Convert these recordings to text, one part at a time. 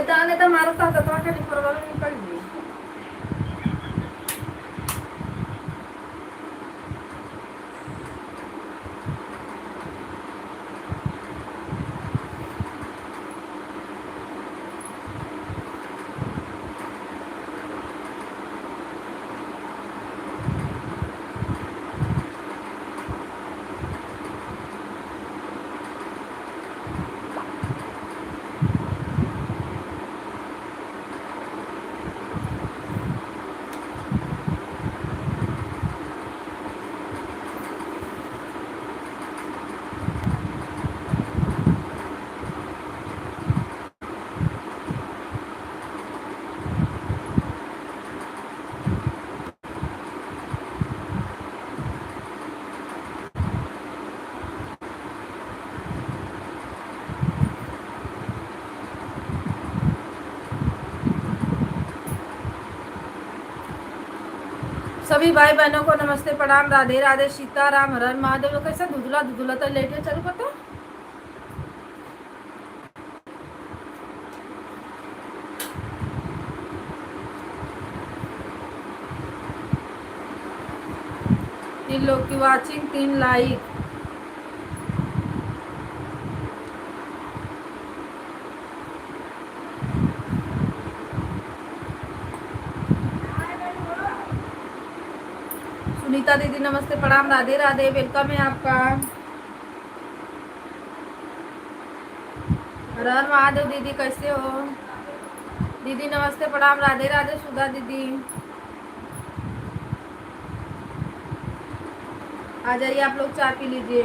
जाने तो हमारा साथ तो के निकल गई। सभी भाई बहनों को नमस्ते, प्रणाम, राधे राधे, सीताराम, हर हर महादेव। कैसा धुधला धुधला तो लेटे चलो पता। तीन लोग की वाचिंग, 3 लाइक। सुनीता दीदी नमस्ते, प्रणाम, राधे राधे, वेलकम है आपका। हर हर महादेव दीदी, कैसे हो दीदी? नमस्ते, प्रणाम, राधे राधे, सुधा दीदी। आ जाइए आप लोग, चाय पी लीजिए।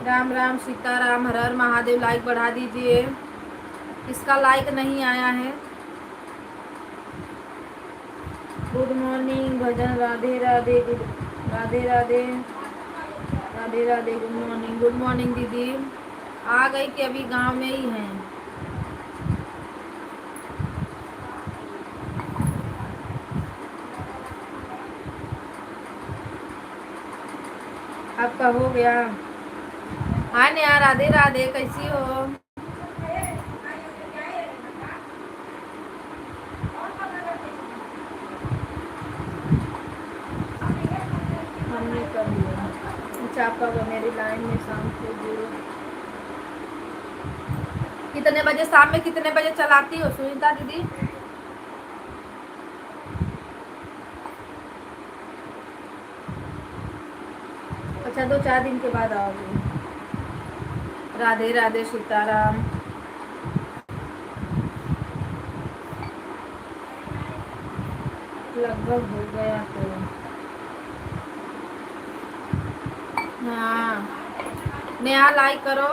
राम राम, सीताराम, हर हर महादेव। लाइक बढ़ा दीजिए, इसका लाइक नहीं आया है। गुड मॉर्निंग भजन, Radhe Radhe, Radhe Radhe, Radhe Radhe, good morning. Good morning दीदी। आ गई कि अभी गांव में ही हैं? आपका हो गया? हाँ नेहा, राधे राधे, कैसी हो? हमने कर लिया। अच्छा, आपका मेरी लाइन में शाम को जुड़ो। कितने बजे शाम में, कितने बजे चलाती हो सुनीता दीदी? अच्छा, 2-4 दिन के बाद आओगे। राधे राधे, सीताराम। लगभग हो गया तो। हाँ नेहा, लाइक करो।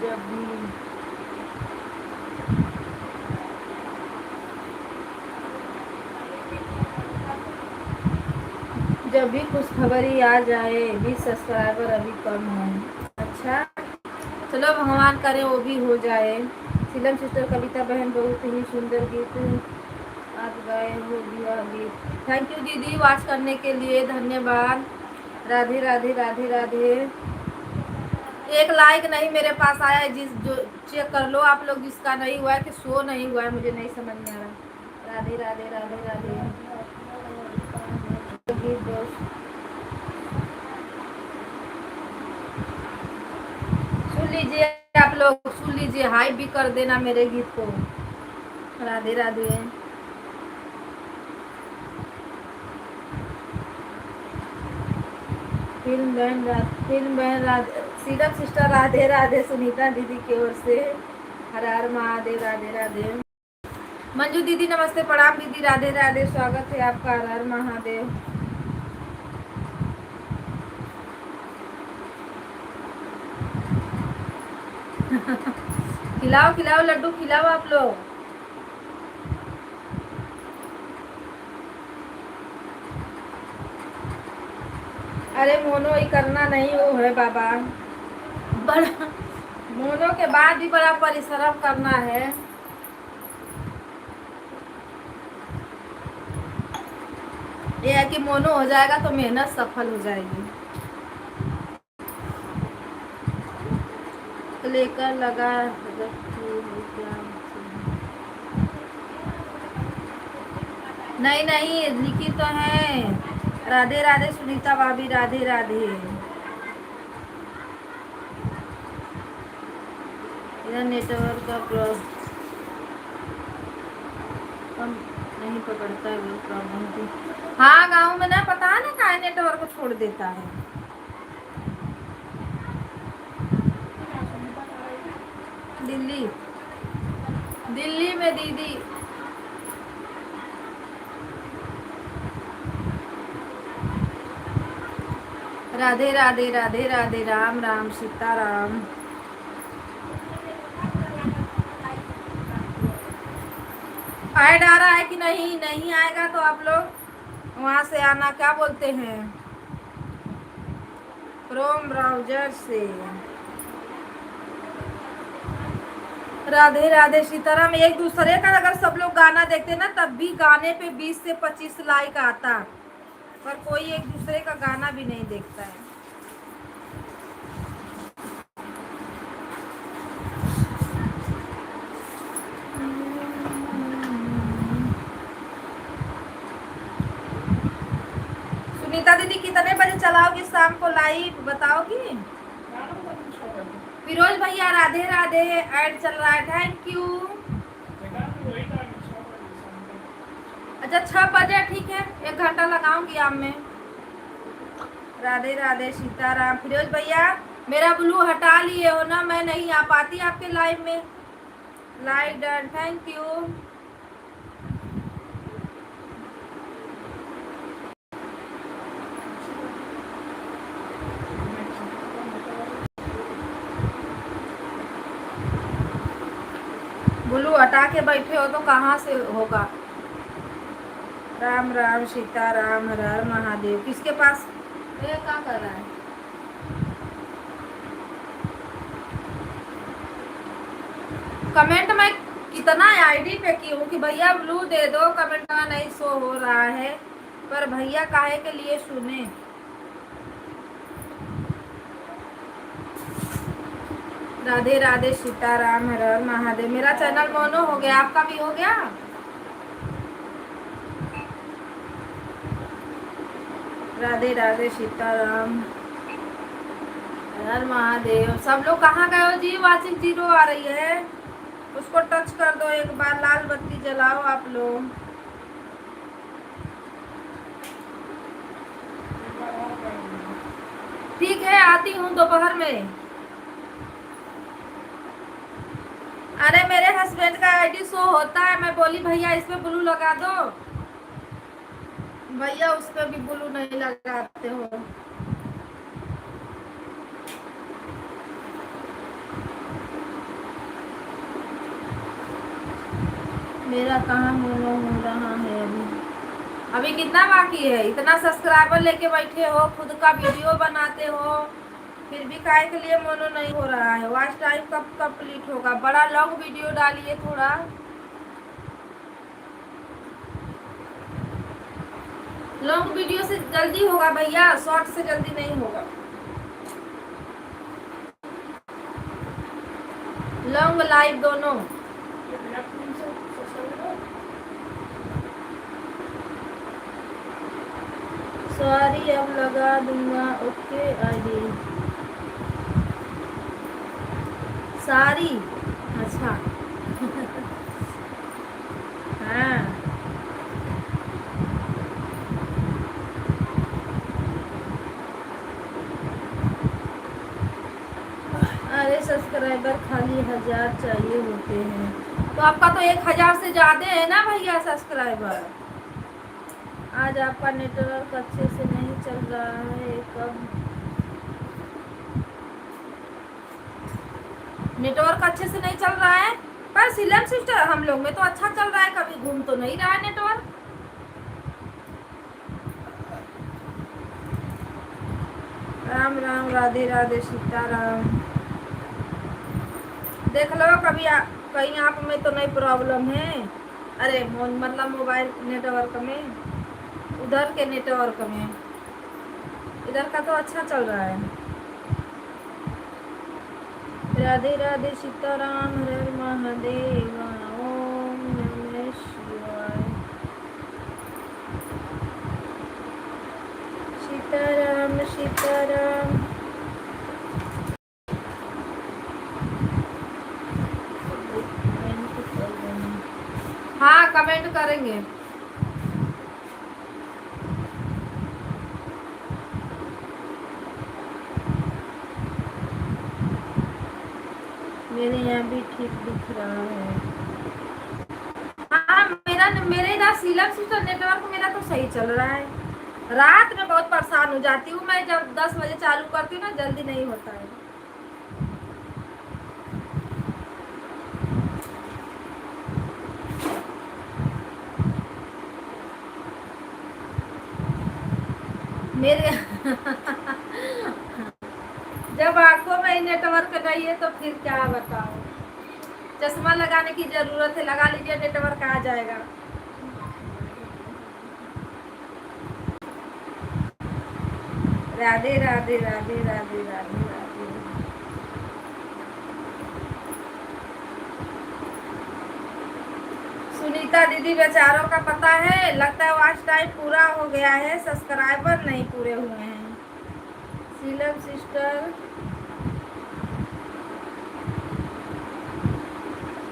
जब भी जब भी कुछ खबर ही आ जाए, 20 सब्सक्राइबर अभी कम है। अच्छा, चलो भगवान करे वो भी हो जाए। फिल्म सिस्टर कविता बहन, बहुत ही सुंदर गीत आप गाए हो, दिया गीत। थैंक यू दीदी, वॉच करने के लिए धन्यवाद। राधे राधे, राधे राधे। एक लाइक नहीं मेरे पास आया है, जिस जो चेक कर लो आप लोग, जिसका नहीं हुआ है कि शो नहीं हुआ है, मुझे नहीं समझ में आ रहा। राधे राधे, राधे राधे। सुन लीजिए आप लोग, सुन लीजिए, हाई भी कर देना मेरे गीत को। राधे राधे। फिल्म बहन सीरम सिस्टर, राधे राधे, सुनीता दीदी की ओर से हर हर महादेव, राधे राधे। मंजू दीदी नमस्ते, प्रणाम दीदी, राधे राधे, स्वागत है आपका, हर हर महादेव। खिलाओ खिलाओ लड्डू, खिलाओ आप लोग। अरे मोनो ही करना नहीं वो है बाबा, बड़ा मोनो के बाद भी बड़ा परिश्रम करना है। ये है कि मोनो हो जाएगा तो मेहनत सफल हो जाएगी। लेकर लगा रखी हो क्या? नहीं नहीं, लिखी तो है। राधे राधे सुनीता भाभी, राधे राधे। इधर नेटवर्क का प्रॉब्लम नहीं पकड़ता है, वो प्रॉब्लम थी। हाँ, गांव में ना पता है ना का नेटवर्क छोड़ देता है। दिल्ली, दिल्ली में दीदी। राधे राधे, राधे राधे, राम राम, सीताराम। ऐड आ रहा है कि नहीं? नहीं आएगा तो आप लोग वहां से आना, क्या बोलते हैं, क्रोम ब्राउजर से। राधे राधे, सीताराम। एक दूसरे का अगर सब लोग गाना देखते ना तब भी गाने पे 20 से 25 लाइक आता, पर कोई एक दूसरे का गाना भी नहीं देखता है। सुनीता दीदी कितने बजे चलाओगी शाम को लाइव, बताओगी? फिरोज भैया राधे राधे, ऐड चल रहा है, थैंक यू। अच्छा 6 बजे, ठीक है, 1 घंटा लगाऊंगी आप में। राधे राधे, सीताराम। फिरोज भैया मेरा ब्लू हटा लिए हो ना, मैं नहीं आ पाती आपके लाइव में। Live done, thank you. Blue हटा के बैठे हो तो कहाँ से होगा? राम राम, सीताराम, हर हर महादेव। किसके पास ये क्या कर रहा है? कमेंट में कितना आईडी पे की हूँ कि भैया ब्लू दे दो, कमेंट में नहीं शो हो रहा है, पर भैया काहे के लिए सुने। राधे राधे, सीताराम, हर हर महादेव। मेरा चैनल मोनो हो गया, आपका भी हो गया? राधे राधे, सीताराम, हर हर महादेव। सब लोग कहाँ गए हो जी? वाचिंग 0 आ रही है, उसको टच कर दो एक बार, लाल बत्ती जलाओ आप लोग। ठीक है, आती हूँ दोपहर में। अरे मेरे हस्बैंड का आईडी शो होता है, मैं बोली भैया इस पे ब्लू लगा दो, भैया उस पे भी ब्लू नहीं लगाते हो। मेरा कहाँ मोनो हो रहा है अभी? अभी कितना बाकी है? इतना सब्सक्राइबर लेके बैठे हो, खुद का वीडियो बनाते हो, फिर भी काहे के लिए मोनो नहीं हो रहा है? वॉच टाइम कब कंप्लीट होगा? बड़ा लॉन्ग वीडियो डालिए थोड़ा। लॉन्ग वीडियो से जल्दी होगा भैया, शॉर्ट से जल्दी नहीं होगा। लॉन्ग लाइव दोनों। सॉरी, अब लगा दूंगा। ओके आईडी सारी। अच्छा हाँ, अरे सब्सक्राइबर खाली 1000 चाहिए होते हैं, तो आपका तो 1000 से ज़्यादा है ना भैया सब्सक्राइबर। आज आपका नेटवर्क अच्छे से नहीं चल रहा है, कब? नेटवर्क अच्छे से नहीं चल रहा है, पर सिलम सिस्टर हम लोग में तो अच्छा चल रहा है, कभी घूम तो नहीं रहा है नेटवर्क। राम राम, राधे राधे, सीताराम। देख लो कभी कहीं आप में तो नहीं प्रॉब्लम है? अरे मतलब मोबाइल नेटवर्क में उधर के नेटवर्क में, इधर का तो अच्छा चल रहा है। राधे राधे सीताराम, हर हर महादेव, ओम नमः शिवाय। सीताराम सीताराम। हाँ कमेंट करेंगे। मेरे यहाँ भी ठीक दिख रहा है। हाँ मेरे इधर सीलम सिस्टर नेटवर्क मेरा तो सही चल रहा है। रात में बहुत परेशान हो जाती हूँ मैं, जब 10 बजे चालू करती हूँ ना जल्दी नहीं होता है। मेरे जब आंखों में नेटवर्क नहीं है तो फिर क्या बताऊं। चश्मा लगाने की जरूरत है, लगा लीजिए नेटवर्क आ जाएगा। राधे राधे राधे राधे राधे राधे। सुनीता दीदी बेचारों का पता है, लगता है वॉच टाइम पूरा हो गया है, सब्सक्राइबर नहीं पूरे हुए हैं। सीलम सिस्टर,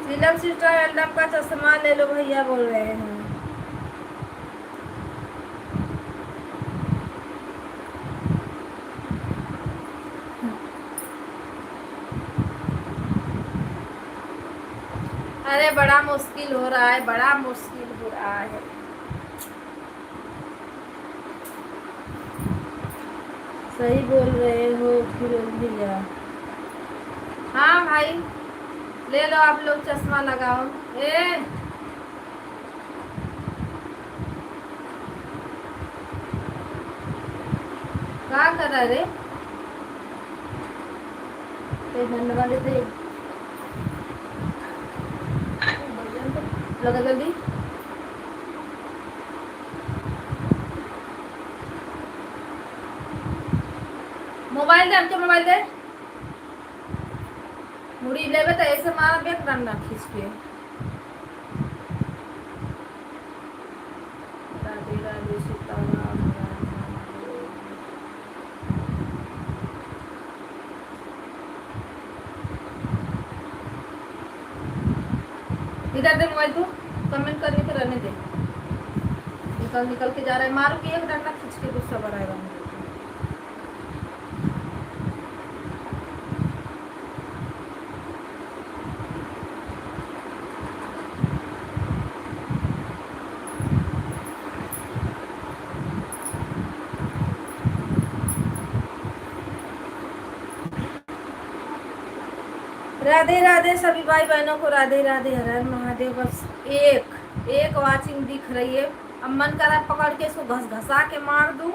सीलम सिस्टर एल्डम का चश्मा ले लो भैया बोल रहे हैं। अरे बड़ा मुश्किल हो रहा है, बड़ा मुश्किल हो रहा है। सही बोल रहे हो फिरोज भैया। हाँ भाई ले लो आप लोग चश्मा लगाओ। ए क्या कर रहा रे? धन्यवाद देते लगा जल्दी। मोबाइल दे, हमके मोबाइल दे। मुड़ी लेबे तो ऐसे मारा बेक रंगा खींच के। राधे राधे सीताराम। इधर दे मोबाइल, तू कमेंट करने के रहने दे। निकल निकल के जा रहा है, मारो कि एक डंडा खींच के गुस्सा बढ़ाएगा मुझे। राधे राधे सभी भाई बहनों को राधे राधे, हर हर महादेव। बस एक वाचिंग दिख रही है, अब मन कर रहा पकड़ के इसको घस घसा के मार दूं।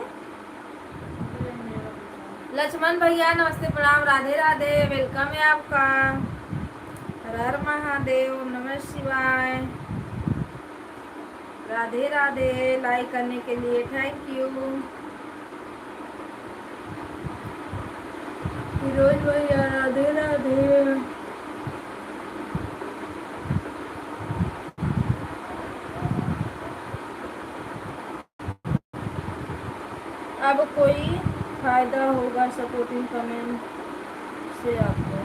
लक्ष्मण भैया नमस्ते प्रणाम, राधे राधे, वेलकम है आपका। हर हर महादेव, नमः शिवाय, राधे राधे। लाइक करने के लिए थैंक यू। फिरोज भैया राधे राधे। अब कोई फायदा होगा सपोर्टिंग कमेंट से आपको?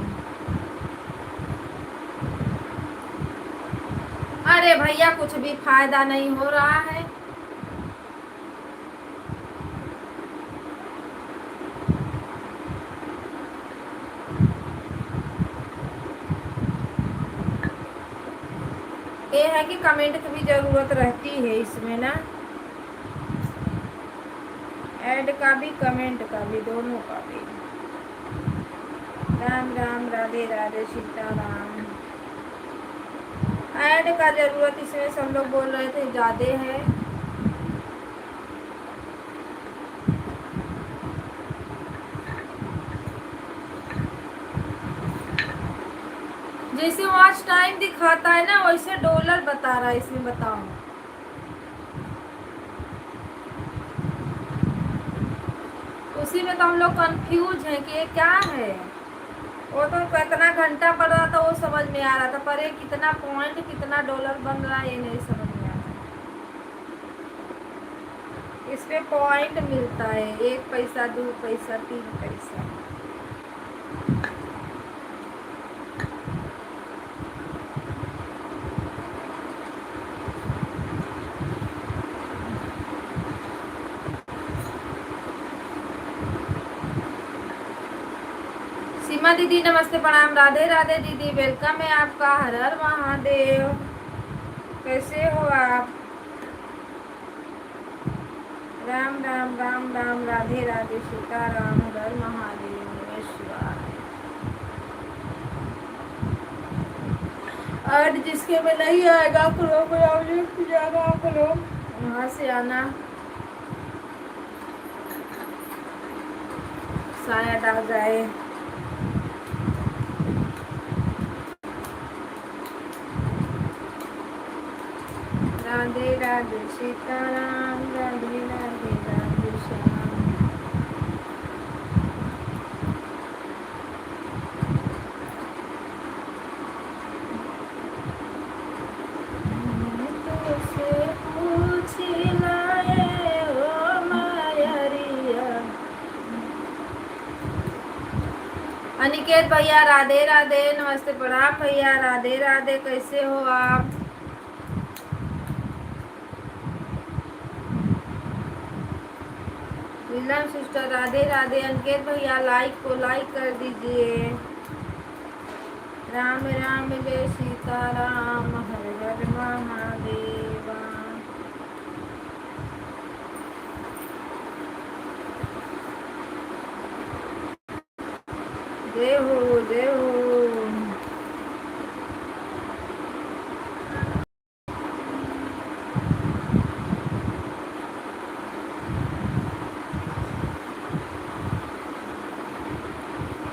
अरे भैया कुछ भी फायदा नहीं हो रहा है। ये है कि कमेंट की भी जरूरत रहती है इसमें ना, ऐड का भी कमेंट का भी, दोनों का भी। राम राम, राधे राधे सीताराम। ऐड का जरूरत इसमें सब लोग बोल रहे थे ज्यादा है। जैसे वॉच टाइम दिखाता है ना वैसे डॉलर बता रहा है इसमें, बताओ। उसी में तो हम लोग कंफ्यूज हैं कि ये क्या है। वो तो कितना घंटा पड़ रहा था वो समझ में आ रहा था, पर ये कितना पॉइंट कितना डॉलर बन रहा है ये नहीं समझ में आ रहा। इस पे पॉइंट मिलता है, 1 पैसा 2 पैसा 3 पैसा। सीमा दीदी नमस्ते प्रणाम, राधे राधे दीदी, वेलकम है आपका, हर हर महादेव। कैसे हो आप? राम राम राम राम, राधे राधे, सीताराम, हर हर महादेव, नमस्कार। आज जिसके में नहीं आएगा करो जाना, करो वहाँ से आना, शायद आ जाए। राधे राधे सीताराम, राधे राधे राधे श्याम। तुझसे पूछ लाए ओ मायरिया। अनिकेत भैया राधे राधे, नमस्ते प्रणाम भैया, राधे राधे, कैसे हो आप? नीलम सिस्टर राधे राधे, अंकित भैया लाइक को लाइक कर दीजिए। राम राम जय सीताराम, हर हर महादेवा। जय हो जय हो।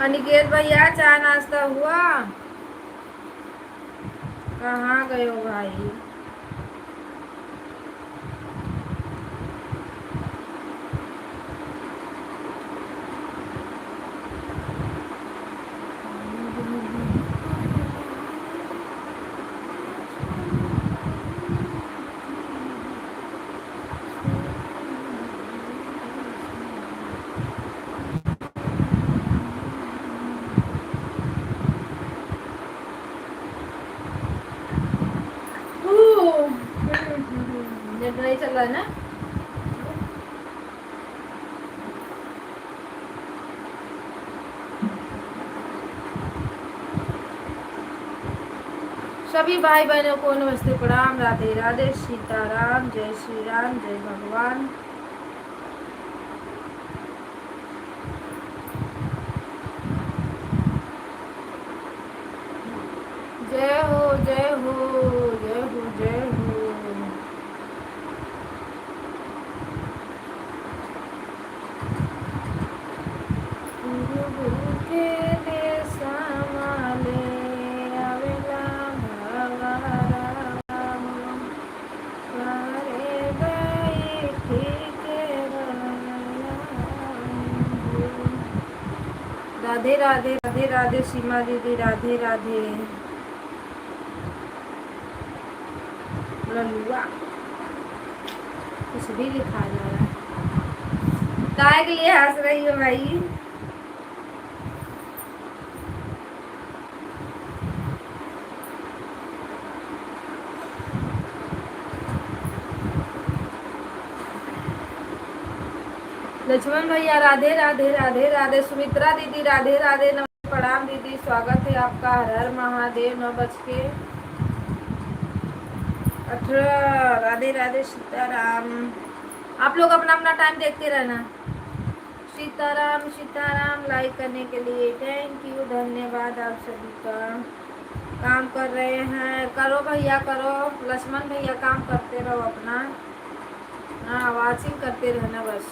अनिकेत भैया चाय नाश्ता हुआ? कहाँ गए हो भाई? नेट नहीं चल रहा है ना? सभी भाई बहनों को नमस्ते प्रणाम, राधे राधे, सीताराम, जय श्री राम, जय भगवान। जय हो जय हो जय हो जय हो। राधे राधे राधे राधे, सीमा दीदी राधे राधे। लल्लुआ कुछ भी लिखा जा रहा है, काय के लिए हंस रही हो भाई? लक्ष्मण भैया राधे राधे राधे राधे, सुमित्रा दीदी राधे राधे, नमस्ते प्रणाम दीदी, स्वागत है आपका, हर हर महादेव। 9:18, राधे राधे, सीताराम। आप लोग अपना अपना टाइम देखते रहना। सीताराम सीताराम, लाइक करने के लिए थैंक यू, धन्यवाद आप सभी का। काम कर रहे हैं, करो भैया करो, लक्ष्मण भैया काम करते रहो अपना, हाँ वॉचिंग करते रहना बस।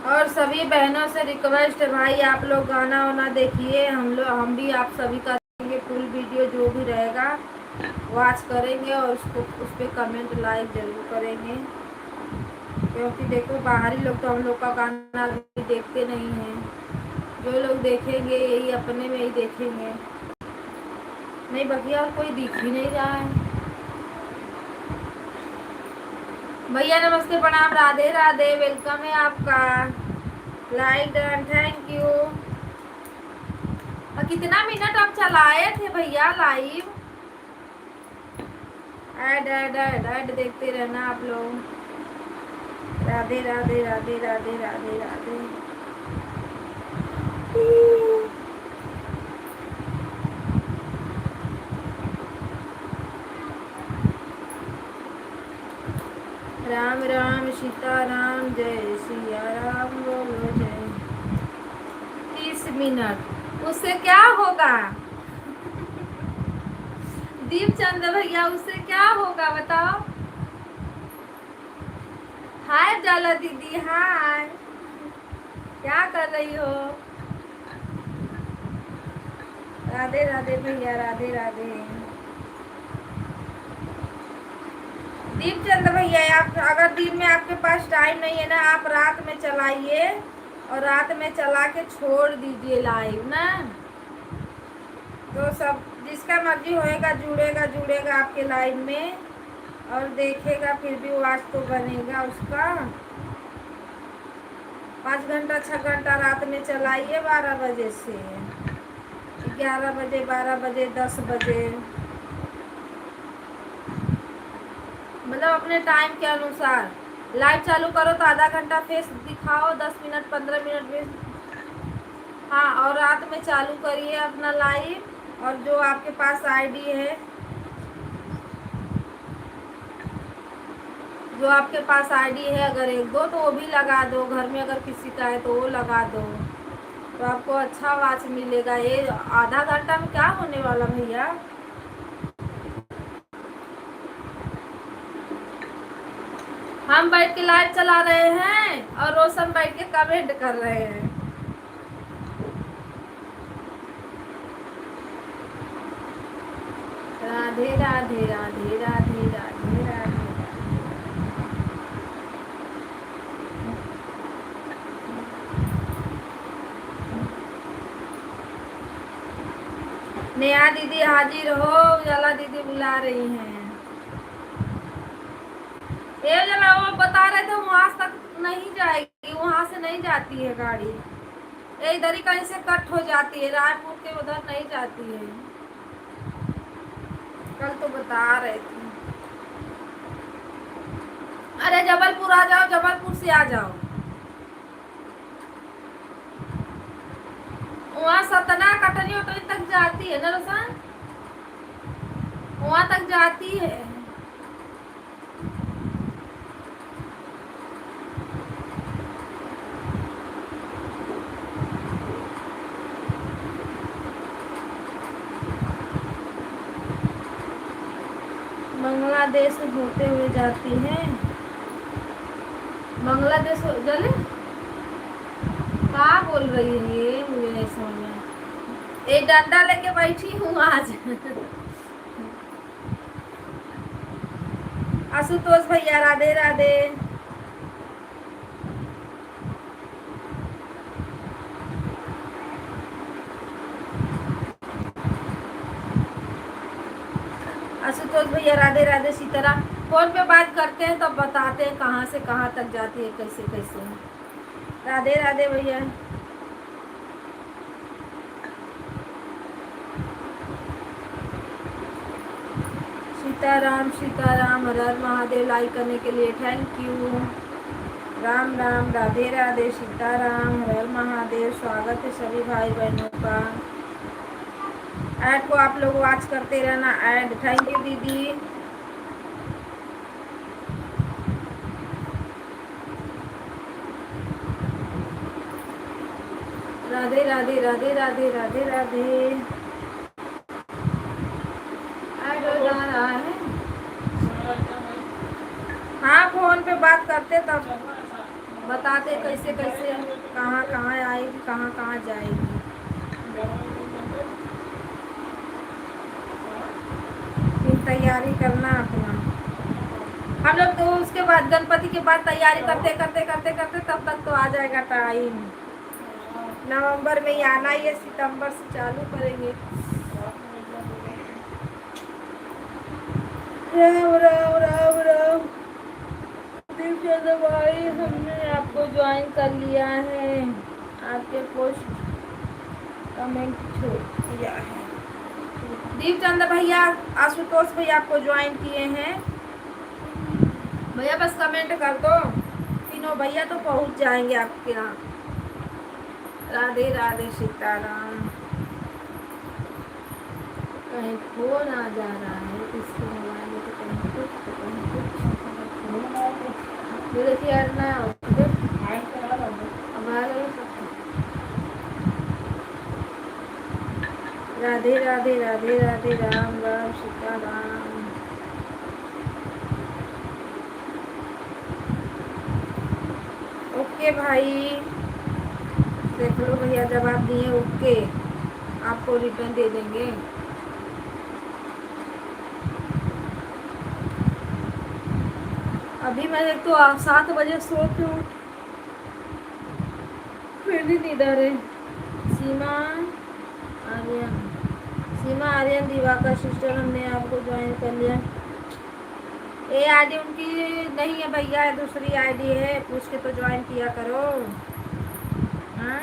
और सभी बहनों से रिक्वेस्ट है भाई, आप लोग गाना वाना देखिए, हम भी आप सभी का देखेंगे, फुल वीडियो जो भी रहेगा वॉच करेंगे और उस पर कमेंट लाइक जरूर करेंगे। क्योंकि देखो बाहरी लोग तो हम लोग का गाना भी देखते नहीं हैं। जो लोग देखेंगे यही अपने में ही देखेंगे। नहीं बकिया और कोई दिख ही नहीं रहा है। भैया नमस्ते प्रणाम राधे राधे, वेलकम है आपका। Like done, thank you. और कितना मिनट आप चलाए थे भैया live? Add add add add देखते रहना आप लोग। राधे राधे राधे राधे राधे राधे। राम राम सीता राम, जय सिया राम, बोलो जय। 30 मिनट उससे क्या होगा? दीपचंद भैया उससे क्या होगा बताओ? हाय जाला दीदी, हाय। क्या कर रही हो? राधे राधे भैया, राधे राधे। दीपचंद भैया आप अगर दिन में आपके पास टाइम नहीं है ना, आप रात में चलाइए और रात में चला के छोड़ दीजिए लाइव ना, तो सब जिसका मर्जी होएगा जुड़ेगा जुड़ेगा आपके लाइव में और देखेगा, फिर भी वाच तो बनेगा उसका। 5 घंटा 6 घंटा रात में चलाइए, 12 बजे से 11 बजे, 12 बजे, 10 बजे, मतलब अपने टाइम के अनुसार लाइव चालू करो तो आधा घंटा फेस दिखाओ, 10 मिनट 15 मिनट में। हाँ, और रात में चालू करिए अपना लाइव। और जो आपके पास आईडी है, जो आपके पास आईडी है अगर 1-2 तो वो भी लगा दो, घर में अगर किसी का है तो वो लगा दो, तो आपको अच्छा वाच मिलेगा। ये आधा घंटा में क्या होने वाला भैया? हम बैठ के लाइव चला रहे हैं और रोशन बैठ के कमेंट कर रहे हैं। राधे राधे राधे राधे राधे राधे। नेहा दीदी हाजिर हो, उजाला दीदी बुला रही हैं। ये जरा वो बता रहे थे वहां तक नहीं जाएगी, वहां से नहीं जाती है गाड़ी, ये इधर ही कहीं से कट हो जाती है, रायपुर के उधर नहीं जाती है। कल तो बता रहे थे। अरे जबलपुर आ जाओ, जबलपुर से आ जाओ। वहाँ सतना कटनी उटनी तक जाती है ना रोशन, वहाँ तक जाती है। बांग्लादेश होते हुए जाती है। बांग्लादेश जले क्या बोल रही है ये, मुझे नहीं समझ में। एक डंडा लेके बैठी हूँ आज। आशुतोष भैया राधे राधे। आशुतोष भैया राधे राधे। सीताराम फोन पे बात करते हैं तब बताते हैं कहाँ से कहाँ तक जाती है, कैसे कैसे। राधे राधे भैया। सीताराम सीताराम, हर हर महादेव। लाइक करने के लिए थैंक यू। राम राम, राधे राधे, सीताराम, हर हर महादेव। स्वागत है सभी भाई बहनों का। ऐड को आप लोग वॉच करते रहना। ऐड, थैंक यू दीदी। राधे राधे राधे राधे राधे राधे। ऐड हो जा रहा है। हाँ, फोन पे बात करते तब बताते कैसे कैसे कहाँ कहाँ आएगी, कहाँ कहाँ जाएगी। फिर तैयारी करना अपना। हम लोग तो उसके बाद गणपति के बाद तैयारी करते करते करते करते तब तक तो आ जाएगा टाइम। नवंबर में ही आना, ये सितंबर से चालू करेंगे। राम राम राम राम। दिव्या भाई, हमने आपको ज्वाइन कर लिया है, आपके पोस्ट कमेंट छोड़ दिया है। दीपचंद भैया, आशुतोष भैया आपको ज्वाइन किए हैं। भैया बस कमेंट कर दो, तीनों भैया तो पहुंच जाएंगे आपके यहाँ। राधे राधे सीताराम। कहीं फोन आ जा रहा है किसके मोबाइल में, तो कहीं कुछ तो कहीं कुछ। मेरे की यार ना अब आ रहे हो। राधे राधे राधे राधे, राम राम सीताराम। ओके भाई, देख लो भैया, जवाब दिए ओके, आपको रिटर्न दे देंगे। अभी मैं एक तो 7 बजे सो के उठ, फिर भी नींदर है। सीमा आर्यन, सीमा आर्यन दिवाकर सिस्टर, हमने आपको ज्वाइन कर लिया। ये आईडी उनकी नहीं है भैया, दूसरी आईडी है, पूछ के तो ज्वाइन किया करो। हाँ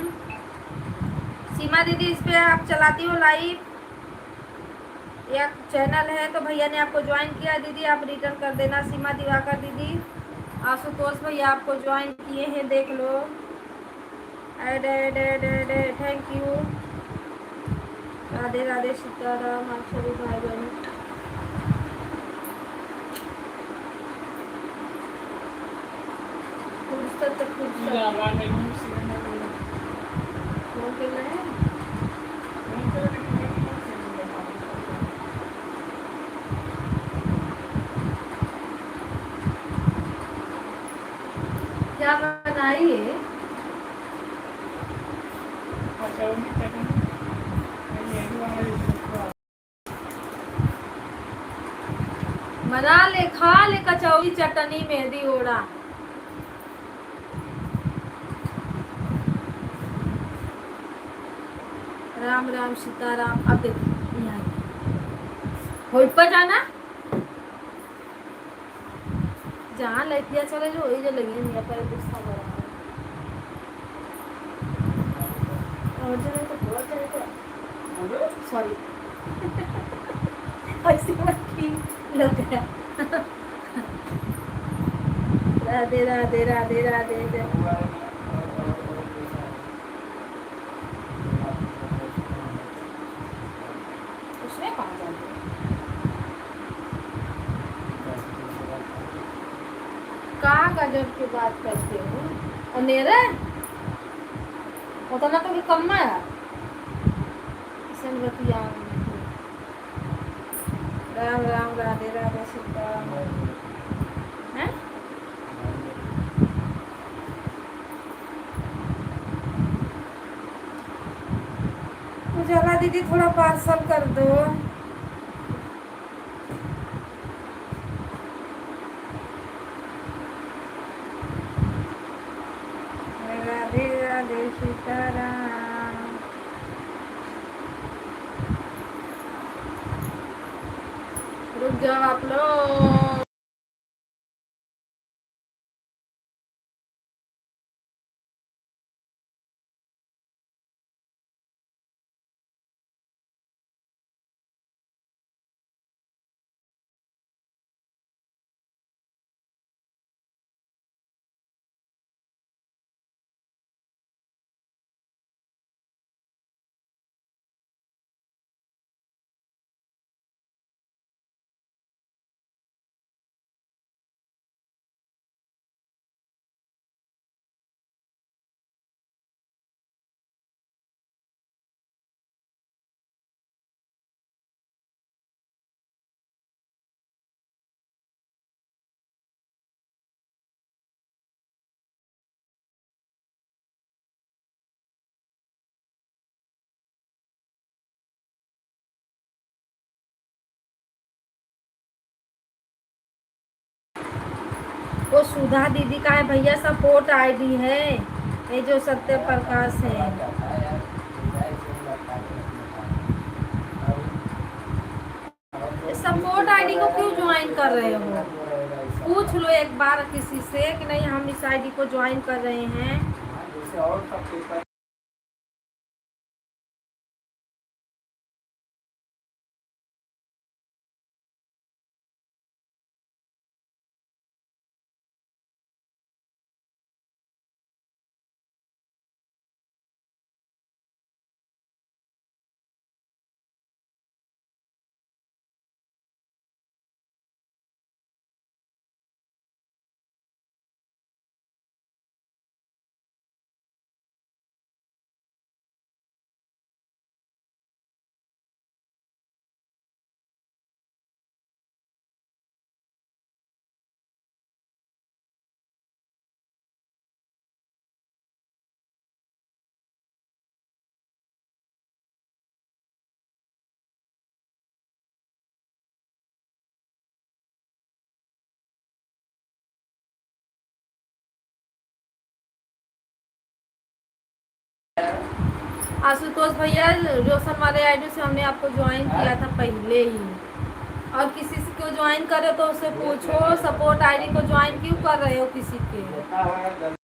सीमा दीदी, इस पे आप चलाती हो लाइव या चैनल है तो भैया ने आपको ज्वाइन किया दीदी, आप रिटर्न कर देना। सीमा दिवाकर दीदी, आशुतोष भैया आपको ज्वाइन किए हैं, देख लो। Add add add add, thank you. Radhe Radhe Sitaram, आप सभी भाई बहन। फुर्सत क्या बनाई है? बना ले, खा ले कचौड़ी चटनी मेहंदी ओड़ा। राम राम सीताराम। अब देखो यहाँ पर जाना, जहाँ लड़कियाँ चले जो वही जो लगी नहीं पर गुस्सा हो रहा है। और जगह तो बहुत जगह तो सॉरी ऐसी बात की लग गया। राधे राधे राधे राधे। उसमें कहाँ जाते कहाँ गजब की बात करते हो? अंधेरा उतना तो भी कम है। संगतिया राम राम राधे राधे सीताराम। हैं? उजाला दीदी, थोड़ा पार्सल कर दो। राधे राधे सीताराम। रुक जाओ आप लोग। वो सुधा दीदी का है भैया, सपोर्ट आईडी है। ये जो सत्य प्रकाश है, सपोर्ट आईडी को क्यों ज्वाइन कर रहे हो? पूछ लो एक बार किसी से कि नहीं हम इस आईडी को ज्वाइन कर रहे हैं। आशुतोष भैया, रोशन वाले आईडी से हमने आपको ज्वाइन किया था पहले ही। और किसी से क्यों ज्वाइन कर रहे हो तो उससे पूछो, सपोर्ट आईडी को ज्वाइन क्यों कर रहे हो किसी के।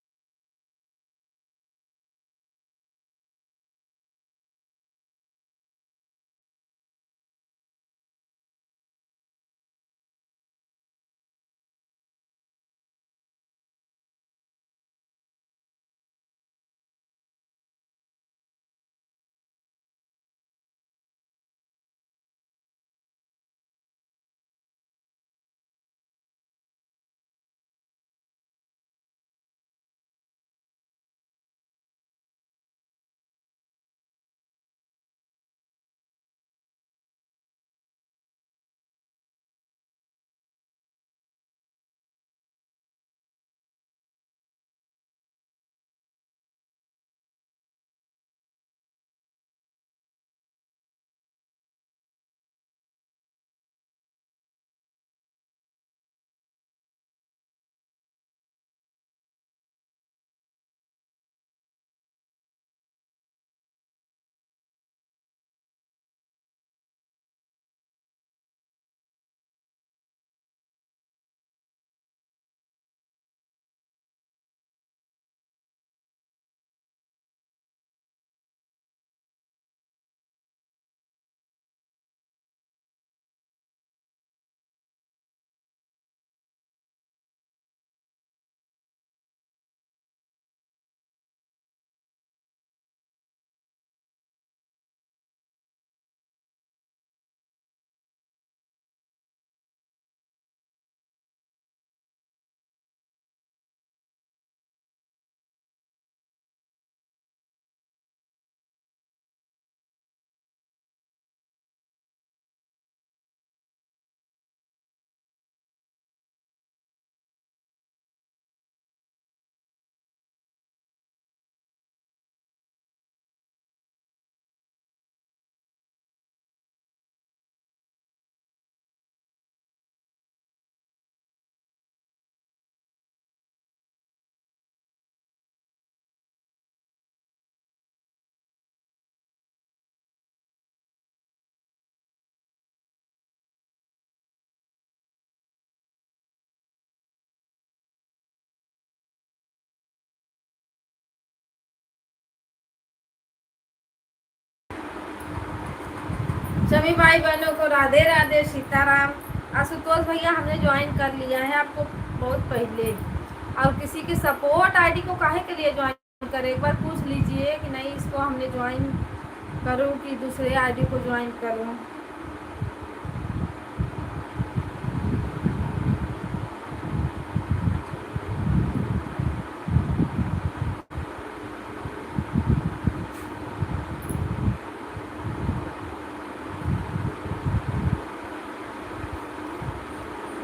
सभी भाई बहनों को राधे राधे, सीताराम। आशुतोष भैया हमने ज्वाइन कर लिया है आपको बहुत पहले। और किसी की सपोर्ट आईडी को काहे के लिए ज्वाइन करें, एक बार पूछ लीजिए कि नहीं इसको हमने ज्वाइन करूं कि दूसरे आईडी को ज्वाइन करूं।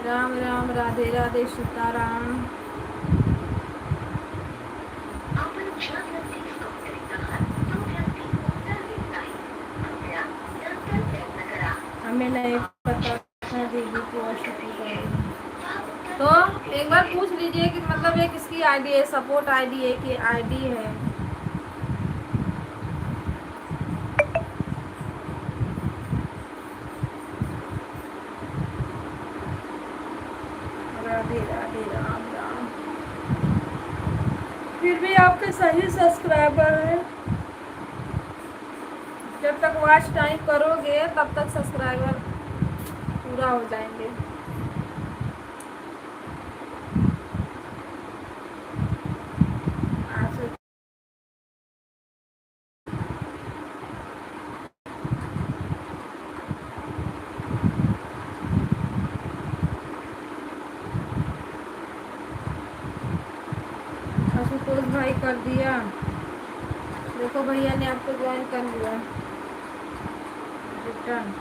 राम राम, राधे राधे, सीताराम। हमें नहीं पता था दीदी को तो एक बार पूछ लीजिए कि मतलब ये किसकी आईडी है, सपोर्ट आईडी है कि आईडी है। राधे राधे, राम राम। फिर भी आपके सही सब्सक्राइबर है। जब तक वॉच टाइम करोगे तब तक सब्सक्राइबर पूरा हो जाएंगे। आशुतोष भाई कर दिया, देखो भैया ने आपको ज्वाइन कर लिया। रिटर्न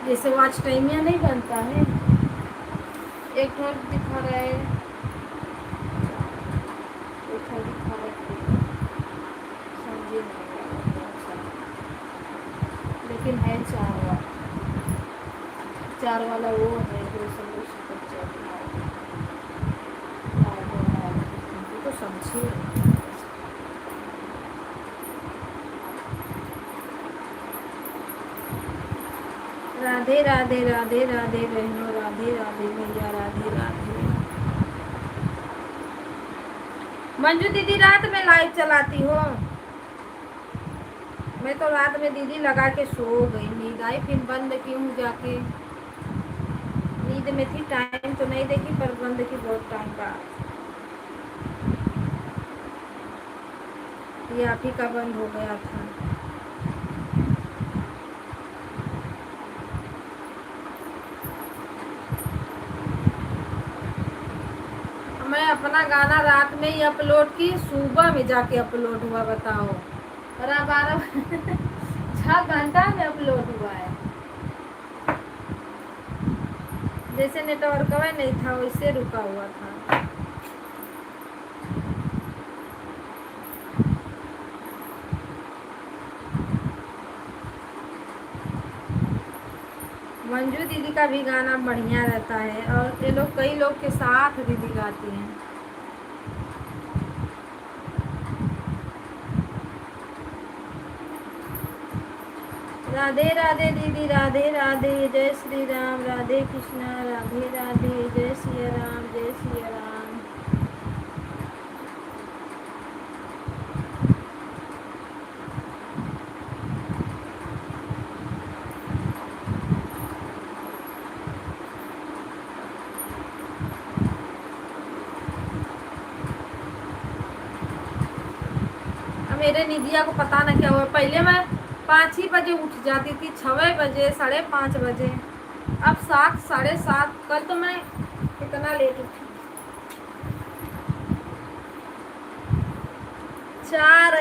जैसे वॉच टाइम या नहीं बनता है। एक और दिखा रहा है, एक और दिखा रहा है, समझिए नहीं, लेकिन है चार वाला वो है जो तो समझिए। राधे राधे, राधे राधे बहनों, राधे राधे भैया, राधे राधे। मंजू दीदी रात में लाइव चलाती हो? मैं तो रात में दीदी लगा के सो गई, नींद आई, फिर बंद की हूँ जाके। नींद में थी, टाइम तो नहीं देखी पर बंद की बहुत टाइम बाद। ये आप ही का बंद हो गया था। मैं अपना गाना रात में ही अपलोड की, सुबह में जाके अपलोड हुआ, बताओ। 12 6 घंटा में अपलोड हुआ है। जैसे नेटवर्क नहीं था वैसे रुका हुआ था। मंजू दीदी का भी गाना बढ़िया रहता है, और ये लोग कई लोग के साथ दीदी गाती हैं। राधे राधे दीदी, राधे राधे, जय श्री राम, राधे कृष्णा, राधे राधे, जय सिया राम, जय सिया राम। मेरे निधिया को पता ना क्या हुआ, पहले मैं 5 ही बजे उठ जाती थी, 6 बजे, 5:30 बजे, अब 7, 7:30। कल तो मैं कितना लेट उठी, 4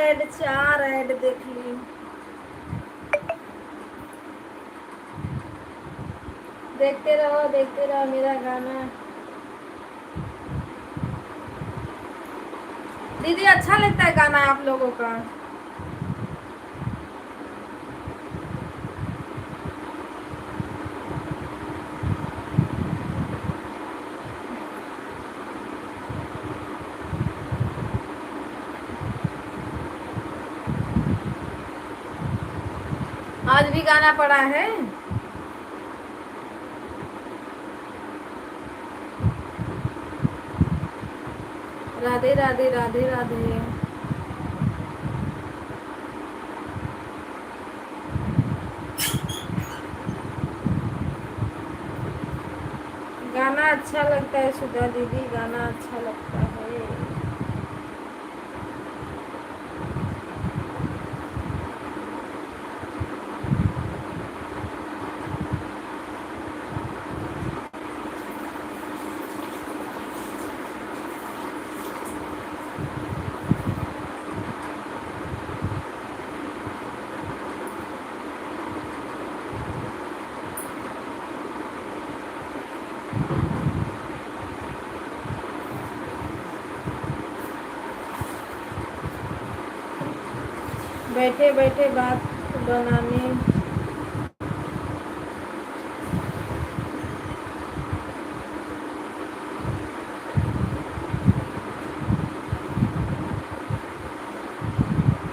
ऐड देख ली। देखते रहो मेरा गाना। दीदी अच्छा लगता है गाना आप लोगों का। आज भी गाना पड़ा है। राधे राधे, राधे राधे। अच्छा लगता है सुधा दीदी, गाना अच्छा लगता है। बैठे बैठे बात बनाने।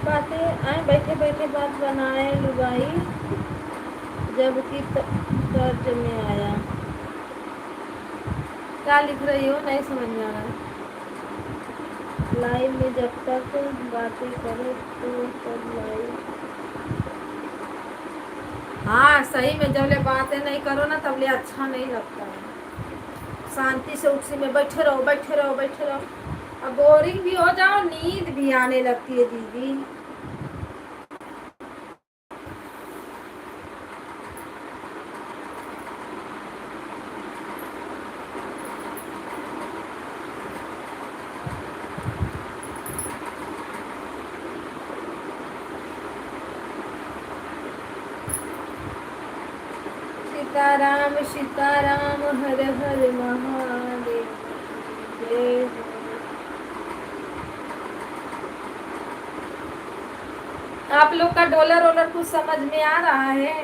बातें आए, बैठे बैठे बात बनाए लुगाई, जबकि तर्ज में आया। क्या लिख रही हो, नहीं समझ में आ रहा है। लाइव में जब तक बातें करो तो तब लाइव। हाँ सही में, जब ले बातें नहीं करो ना तब ले अच्छा नहीं लगता है। शांति से उसी में बैठे रहो बैठे रहो बैठे रहो, अब बोरिंग भी हो जाओ, नींद भी आने लगती है दीदी। सीताराम सीताराम हर हर महादेव। जय हो। आप लोग का डॉलर वॉलर कुछ समझ में आ रहा है?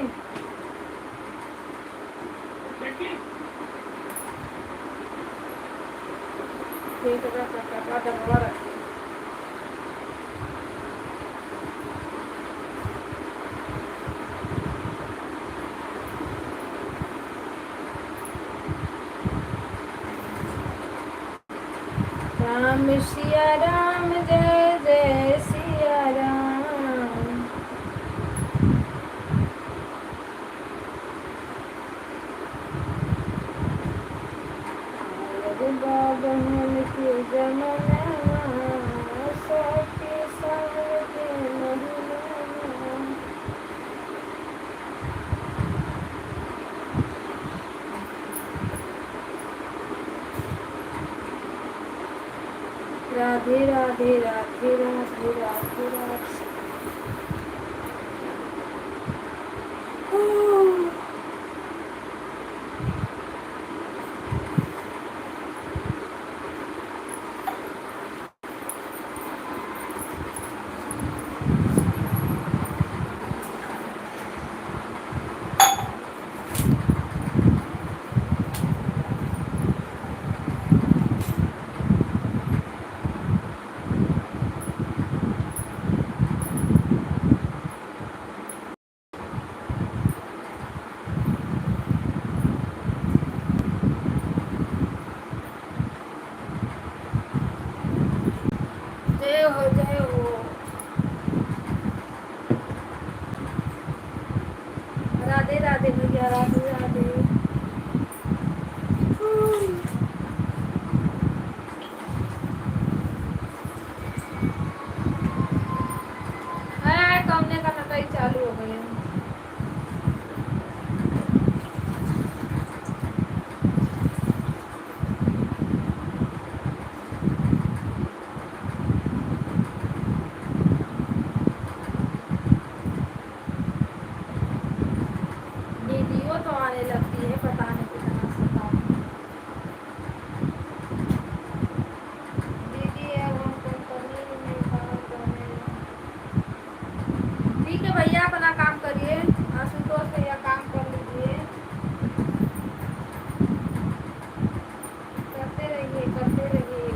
राम सिया राम जय जय सिया राम। बहन के जमना सखी संग के महिमा। राधे राधे राधे राधे राधे राधे। जय हो जय हो। राधे राधे भैया, राधे राधे। कमने का नटाई चालू हो गई है। वीडियो तो आने लगती है, पता नहीं कितना सता दीदी है वो कंपनी में काम करने। ठीक है भैया, अपना काम करिए, आशुतोष भैया काम कर लीजिए, करते रहिए करते रहिए।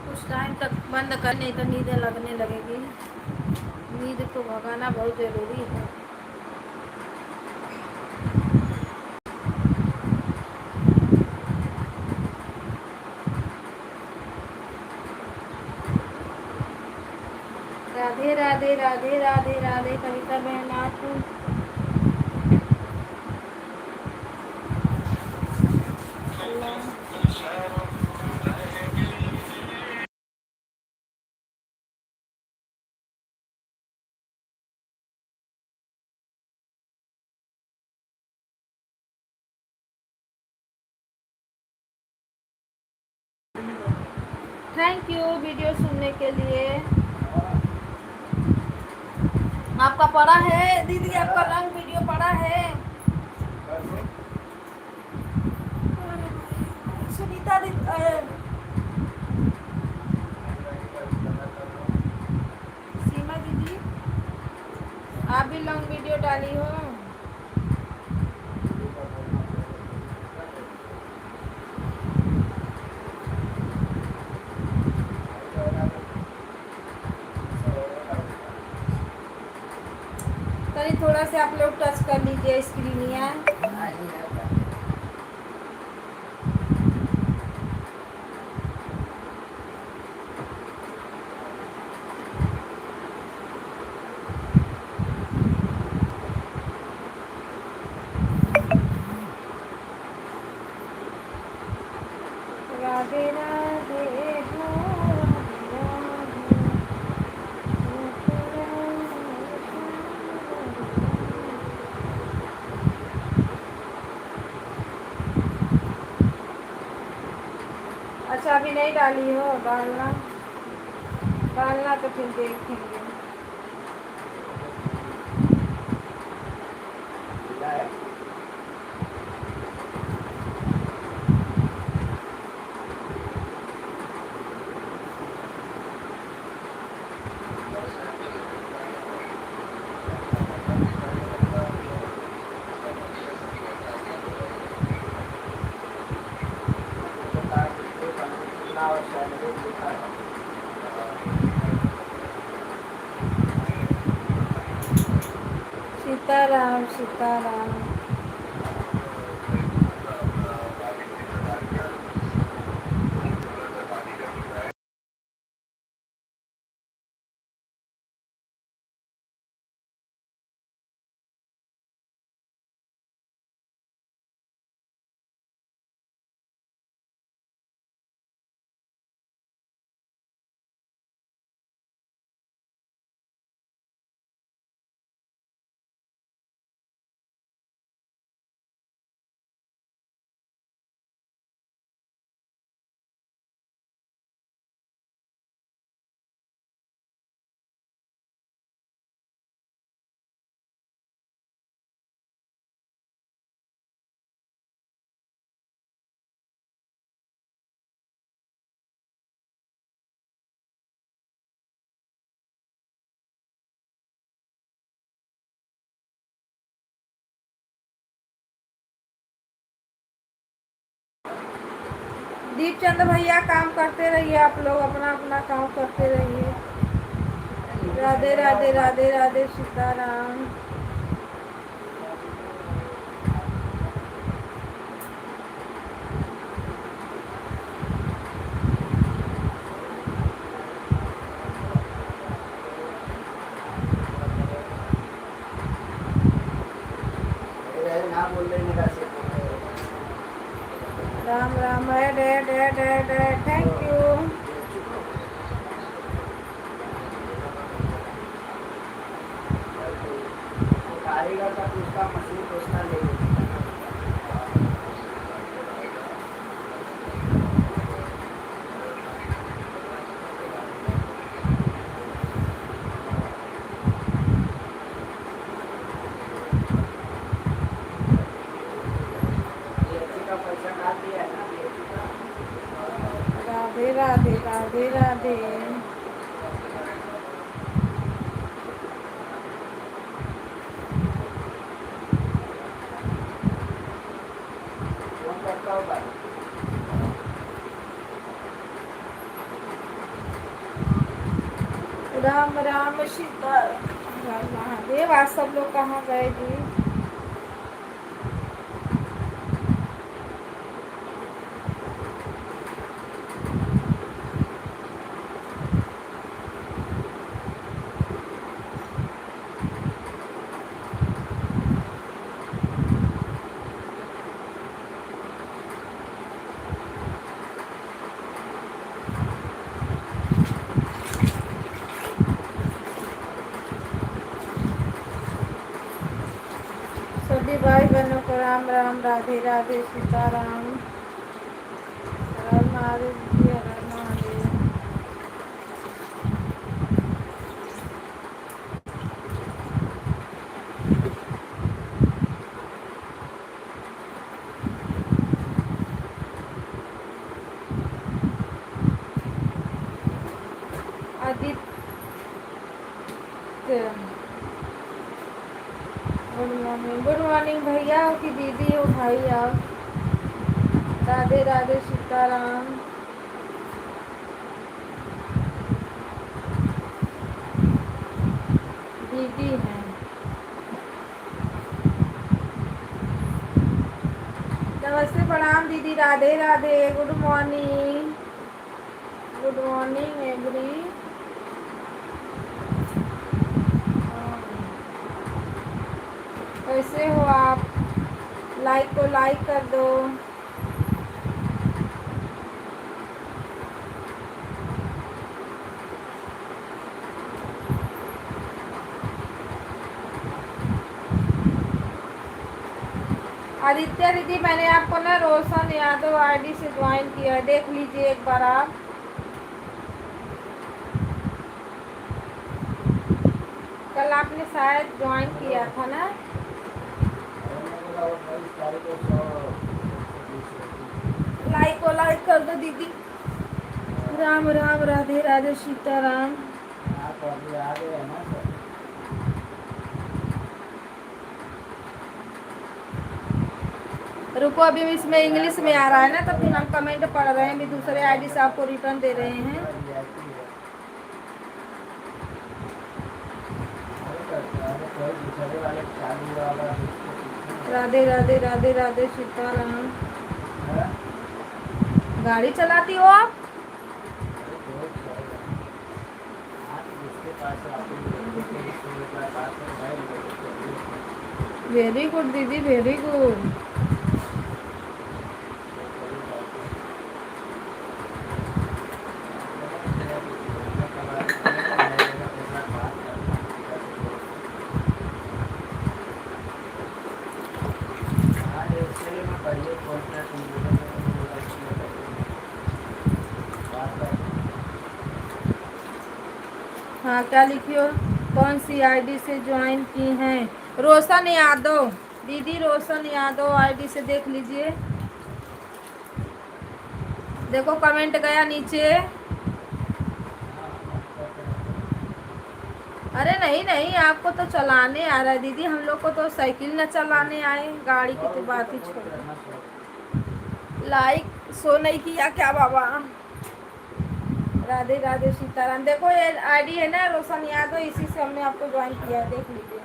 कुछ टाइम तक बंद करने तो नींद लगने लगेगी। नींद को भगाना बहुत ज़रूरी है। राधे राधे राधे राधे राधे कविता बहन आप थैंक यू वीडियो सुनने के लिए। आपका पढ़ा है दीदी, आपका रंग वीडियो पढ़ा है सुनीता सीमा दीदी, आप भी लॉन्ग वीडियो डाली हो। कहीं थोड़ा से आप लोग टच कर लीजिए स्क्रीनिया। राधे राधे अच्छा अभी नहीं डाली हो, डालना डालना तो फिर देखेंगे। सीताराम सीताराम। दीपचंद भैया काम करते रहिए, आप लोग अपना अपना काम करते रहिए। राधे राधे राधे राधे सीताराम। राम राम है थैंक यू। कारीगर का उसका मशीन उसका ले का पैसा काट दिया है ना। राधे राधे राधे राधे। राम राम सीता। हर महादेव। आज सब लोग कहाँ गए जी? सभी भाई बहनों को राम राम, राधे राधे, सीताराम। हर हर महादेव जी, हर हर महादेव। आदित्य, गुड मॉर्निंग भैया हो कि दीदी हो भाई आप? राधे राधे, सीताराम। दीदी हैं। नमस्ते, प्रणाम दीदी, Radhe Radhe, good morning, good morning every. कैसे हो आप? लाइक को लाइक कर दो। आदित्य दीदी, मैंने आपको ना रोशन यादव आईडी से ज्वाइन किया है, देख लीजिए एक बार आप। कल आपने शायद ज्वाइन किया था ना? लाइक को लाइक कर दो दीदी। राम राम, राधे राधे, सीताराम। रुको, अभी इसमें इंग्लिश में आ रहा है ना, तो फिर हम कमेंट पढ़ रहे हैं, भी दूसरे आईडी से आपको रिटर्न दे रहे हैं। राधे राधे, राधे राधे, सीताराम। गाड़ी चलाती हो आप? वेरी गुड दीदी, वेरी गुड। हाँ, क्या लिखियो? कौन सी आईडी से ज्वाइन की हैं? रोशन यादव दीदी, रोशन यादव आईडी से देख लीजिए। देखो कमेंट गया नीचे। अरे नहीं नहीं, आपको तो चलाने आ रहा है दीदी, हम लोग को तो साइकिल न चलाने आए, गाड़ी की तो बात ही छोड़। लाइक सो नहीं किया क्या बाबा? राधे राधे, सीताराम। देखो ये आईडी है ना रोशन यादव, इसी से हमने आपको ज्वाइन किया है, देख लीजिए।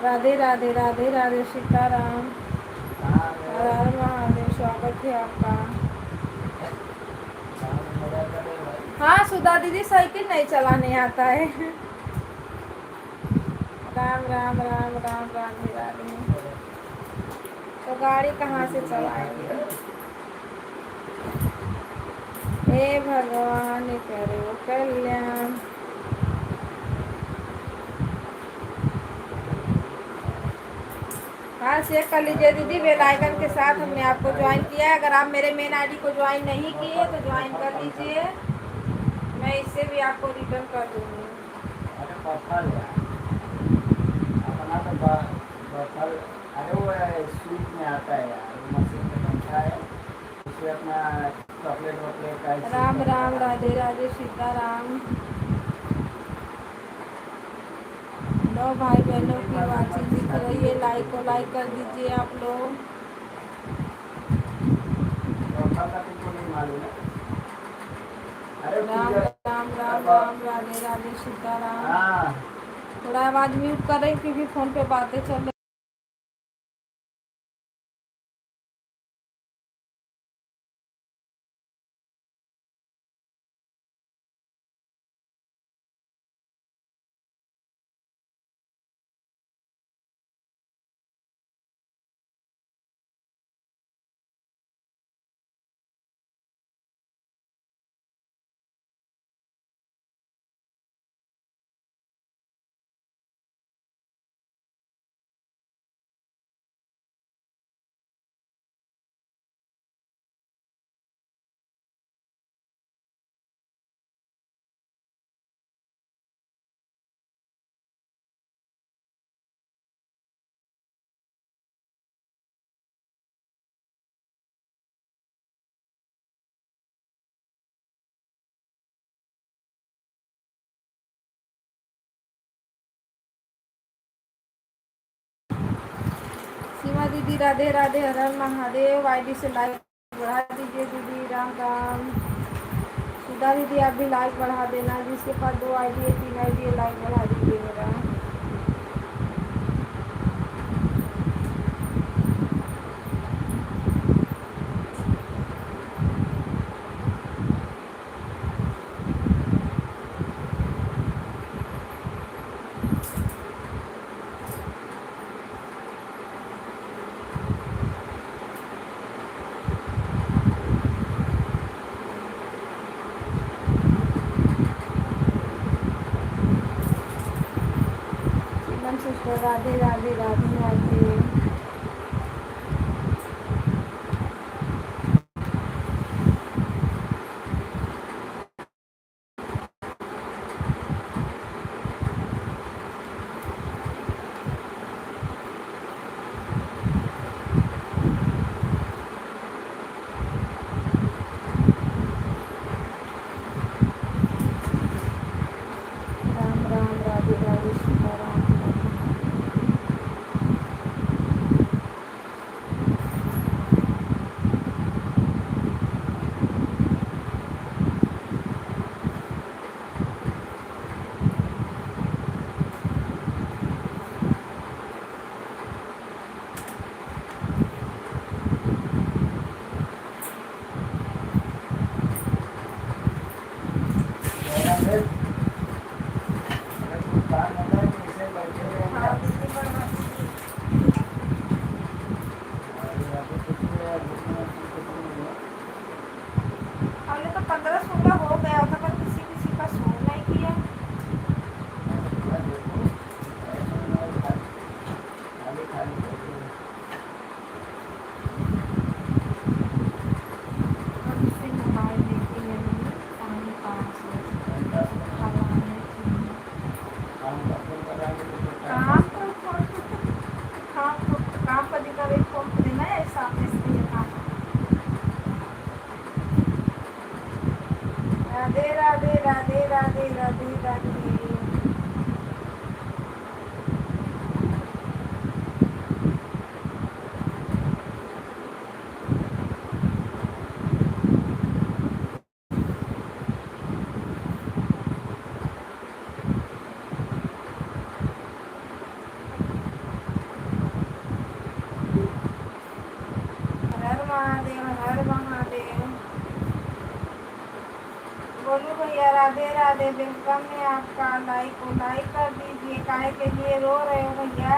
राधे राधे, राधे राधे, सीताराम। हर हर महादेव, स्वागत है आपका। हाँ सुधा दीदी, साइकिल नहीं चलाने आता है। राम राम, राम राम, राधे राधे। तो गाड़ी कहाँ से चलाएंगे? हे भगवान करो कल्याण। हाँ चेक कर लीजिए दीदी, बेल आइकन के साथ हमने आपको ज्वाइन किया है। अगर आप मेरे मेन आईडी को ज्वाइन नहीं किए तो ज्वाइन कर लीजिए, मैं इससे भी आपको रिटर्न कर दूँगी। अरे वो स्वीट में आता है यार, मशीन में बनता है, उसमें अपना चॉकलेट वॉकलेट का। राम राम, राधे राधे, सीताराम। लो भाई बहनों की वाचिंग दिख रही है, लाइक को लाइक कर दीजिए आप लोग। मालूम है। अरे राम पूजा राम राम राम, राधे राधे, सीताराम। हाँ थोड़ा आवाज म्यूट कर रही क्योंकि फोन पे बातें चल रही। सीमा दीदी राधे राधे, हर हर महादेव। आईडी से लाइक बढ़ा दीजिए दीदी, राम राम। सुधा दीदी आप भी लाइक बढ़ा देना, जिसके पास 2 आईडी है 3 आईडी है, लाइक बढ़ा दीजिए मेरा। शीलम सिस्टर राधे राधे राधे राधे। राम राम, राधे राधे, सीताराम। जयराम भाई, अगर कुछ काम होता है तो इसे बैठे रहेंगे हाँ आप। दीदी बढ़ा दीजिए। और अभी कुछ भी है, कुछ नहीं है। हमने तो 15-16 हो गया था, पर किसी किसी का शो नहीं किया। पूरा देखो, ऐसे में खाली खाली बैठे हैं। और उससे मोबाइल देखी मैंने, पानी पास घंटा से हवा में काम करते कराएंगे तो फिर टाइम काम पास काम पर दिखा रही फोन पे देना है सामने से ये काम। राधे राधे राधे राधे राधे राधे। हर हर महादेव, हर हर महादेव। बोलू भैया राधे राधे, वेलकम है आपका। लाइक को लाइक कर दीजिए। काहे के लिए रो रहे हो भैया?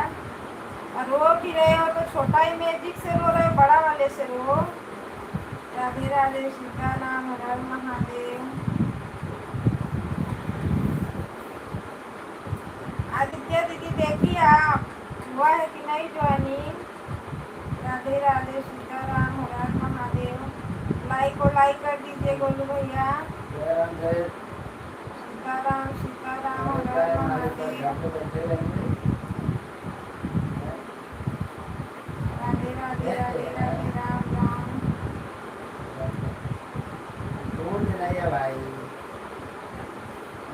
और रो भी रहे हो तो छोटा ही मैजिक से रो रहे हो, बड़ा वाले से रो। राधे राधे, सीताराम, हर हर महादेव। आदित्य दीदी देखिए आप, हुआ है कि नहीं ज्वाइनिंग? राधे राधे, सीताराम, हर हर महादेव। लाइक को लाइक कर दीजिए गोलू भैया। जयराम जय सीताराम सीताराम, हर होता है हर हमारे पास, महादेव। हम लोग बैठे रहेंगे। राधे राधे राधे राधे, राम राम। छोड़ देना है भाई,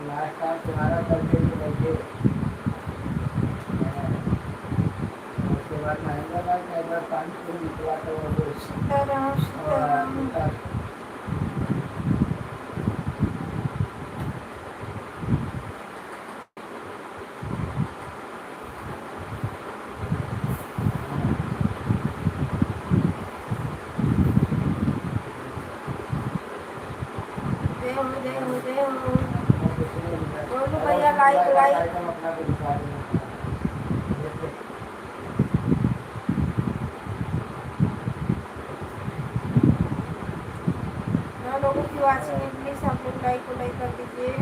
लास्ट टाइम तुम्हारा करके ही बैठे। उसके बाद महेंद्र भाई का एक बार पानी को निकला तो वो सीताराम सीताराम। लाइक को लाइक कर दीजिए।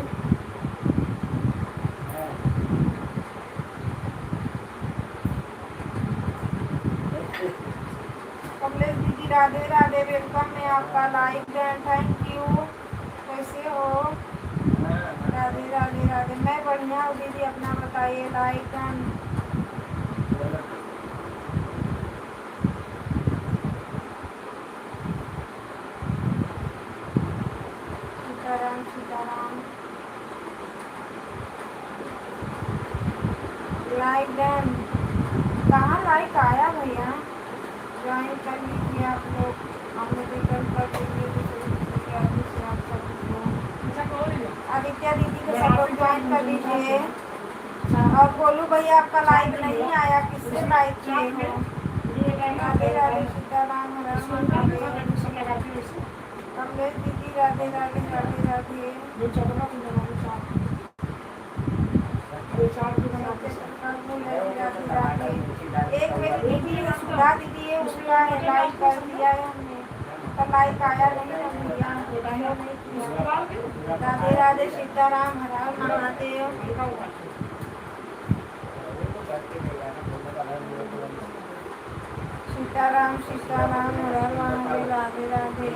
कमलेश दीदी राधे राधे, वेलकम है आपका। Like and thank you. कैसे हो? राधे राधे राधे। मैं बढ़िया हूँ दीदी, अपना बताइए। Like and Sitaram Sitaram. Like done. कहाँ लाइक आया भैया? ज्वाइन कर लीजिए आप लोग। हम लोग रिटर्न कर देंगे आदित्य दीदी को सब लोग ज्वाइन कर लीजिए। और बोलू भैया आपका लाइक नहीं आया, किससे लाइक किए हो? राधे राधे सीताराम हर हर महादेव। कमलेश दीदी राधे राधे राधे राधे। एक मेरी दीदी है सुधा दीदी है, उसका है लाइक कर दिया है हमने, उसका लाइक आया नहीं ना भैया, नहीं किया। राधे राधे सीताराम हर हर महादेव। सीताराम सीताराम हर हर महादेव। राधे राधे।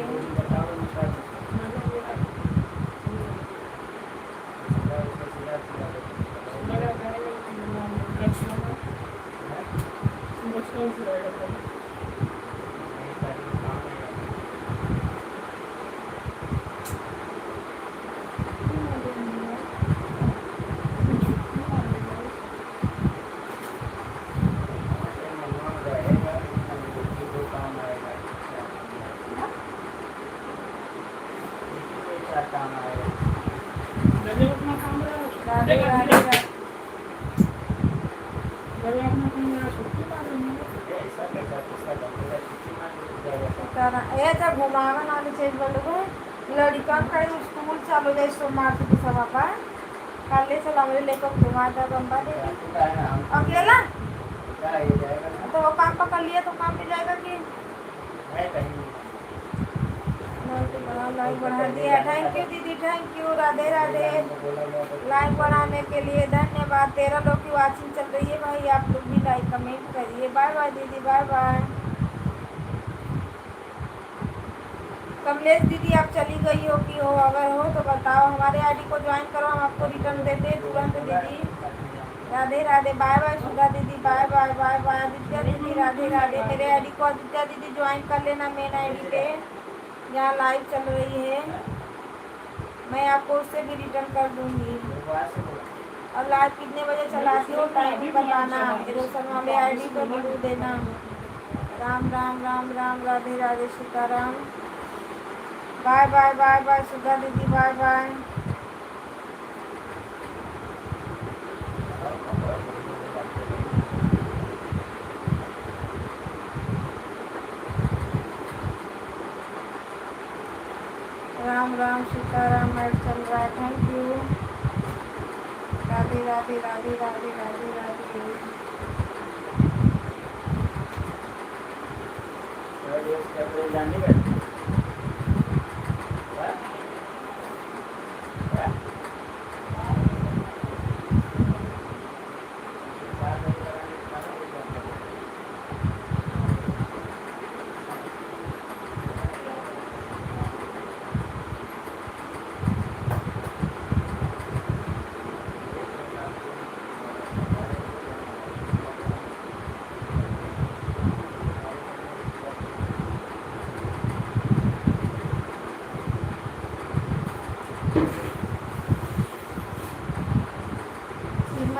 राधे राधे राधे। ऐसा घुमावन वाली चीज बोलो लड़का का स्कूल चालू जाए सोमवार से सब आपा काले से लमरे लेकर घुमा था बम्बा दे अकेला तो वो काम पकड़ लिया तो काम मिल जाएगा कि लाइक बढ़ा दिया। थैंक यू दीदी, thank you. Radhe Radhe. Like बढ़ाने के लिए धन्यवाद। 13 लोग की वाचिंग चल रही है भाई, आप लोग भी लाइक कमेंट करिए। बाय बाय दीदी, बाय बाय। कमलेश दीदी आप चली गई हो कि हो? अगर हो तो बताओ, हमारे आईडी को ज्वाइन करो, हम आपको रिटर्न देते हैं तुरंत दीदी। राधे राधे। बाय बाय सुधा दीदी, bye bye bye bye. Aditya दीदी राधे राधे। मेरे आईडी को आदित्य दीदी ज्वाइन कर लेना, मेन आईडी पे जहाँ लाइव चल रही है, मैं आपको उससे भी रिटर्न कर दूंगी। और लाइव कितने बजे चलाती हो टाइम भी बताना, रोशन वाले आईडी को जरूर देना। Ram Ram Ram Ram. Radhe Radhe Sitaram. Bye bye bye bye Sudha दीदी, बाय बाय। राम राम सीताराम। मैं चल रहा है। Thank you. राधे राधे राधे राधे राधे राधे।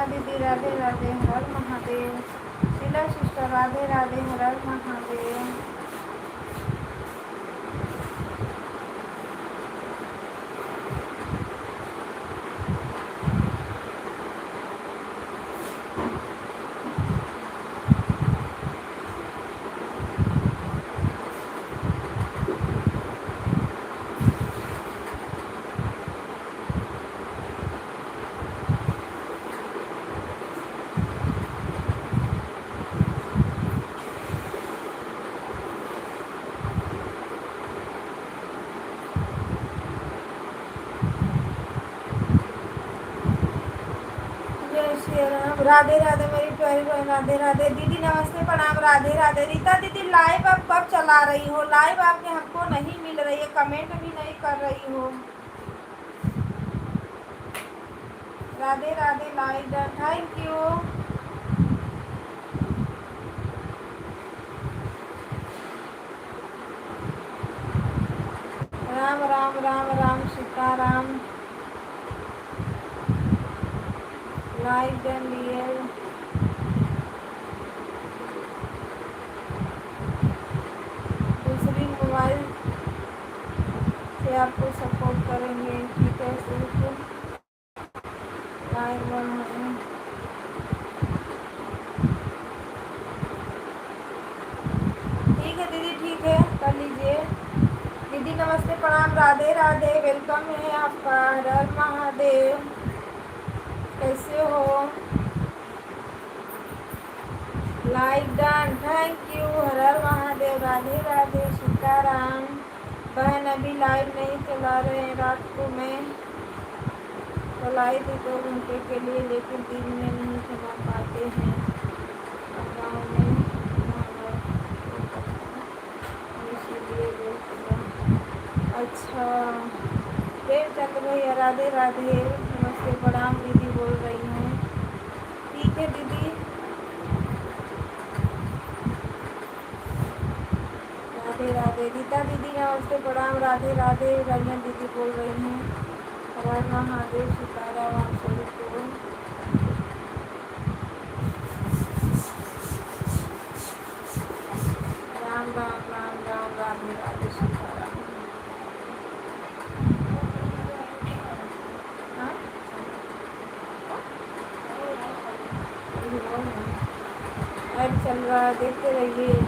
दीदी राधे राधे हर महादेव। शीला सिस्टर राधे राधे हर महादेव। राधे राधे मेरी प्यारी बहन, राधे राधे दीदी, नमस्ते प्रणाम, राधे राधे। रीता दीदी लाइव आप कब चला रही हो? लाइव आपके हमको नहीं मिल रही है, कमेंट भी नहीं कर रही हो। Radhe Radhe live done, thank you. Ram Ram Ram Ram Sitaram, live done लिए। दूसरी मोबाइल से आपको सपोर्ट करेंगे, ठीक है? सिर्फ लाइव वन है। ठीक है दीदी, ठीक है, कर लीजिए। दीदी नमस्ते प्रणाम, राधे राधे, वेलकम है आपका। हर हर महादेव, कैसे हो? Like done, thank you. Har Har Mahadev, Radhe Radhe Sitaram. बहन अभी लाइव नहीं चला रहे हैं, रात को मैं चलाई थी 2 घंटे के लिए, लेकिन दिन में नहीं चला पाते हैं। गाँव में इसीलिए अच्छा। प्रेमचंद भैया राधे राधे, नमस्ते प्रणाम दीदी बोल रही हैं। ठीक है दीदी, राधे राधे। गीता दीदी नमस्ते प्रणाम, राधे राधे। रंजन दीदी बोल रही हैं, हर हर महादेव सीताराम आप सभी को। राम राम राम राम, राधे राधे सीताराम। हाँ? लाइव चल रहा है, देखते रहिए।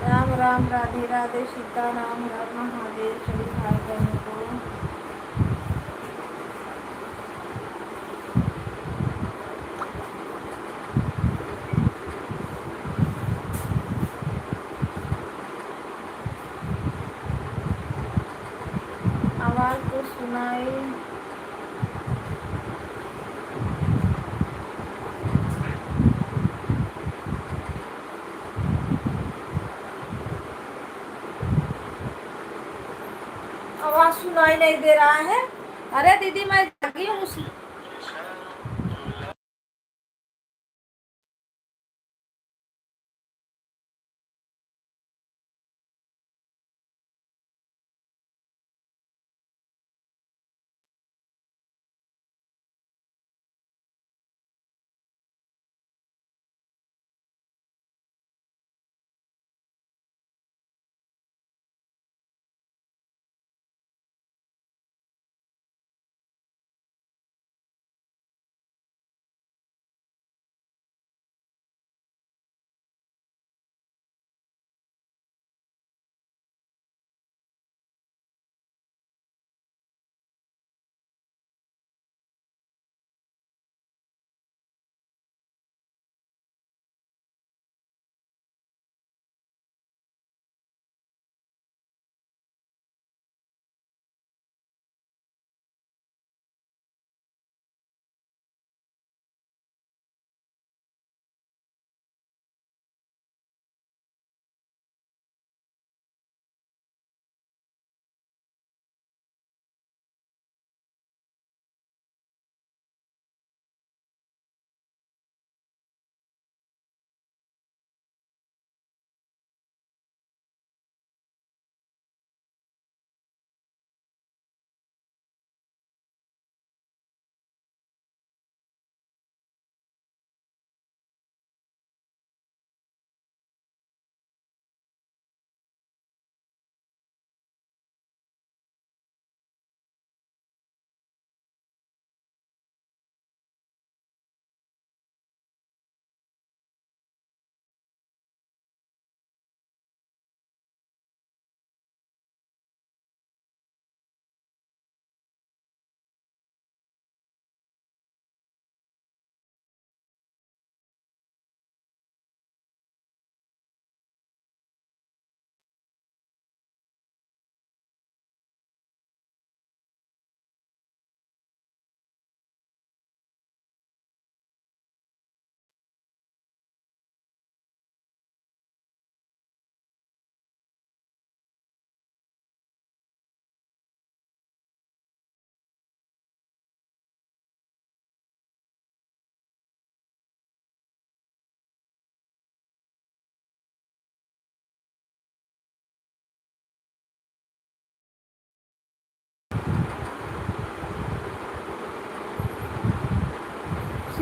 राम राम, राधे राधे सीताराम, हर हर महादेव सभी भाई बहनों को। आवाज़ तो सुनाई। आवाज़ सुनाई नहीं दे रहा है। अरे दीदी मैं जागी हूँ उस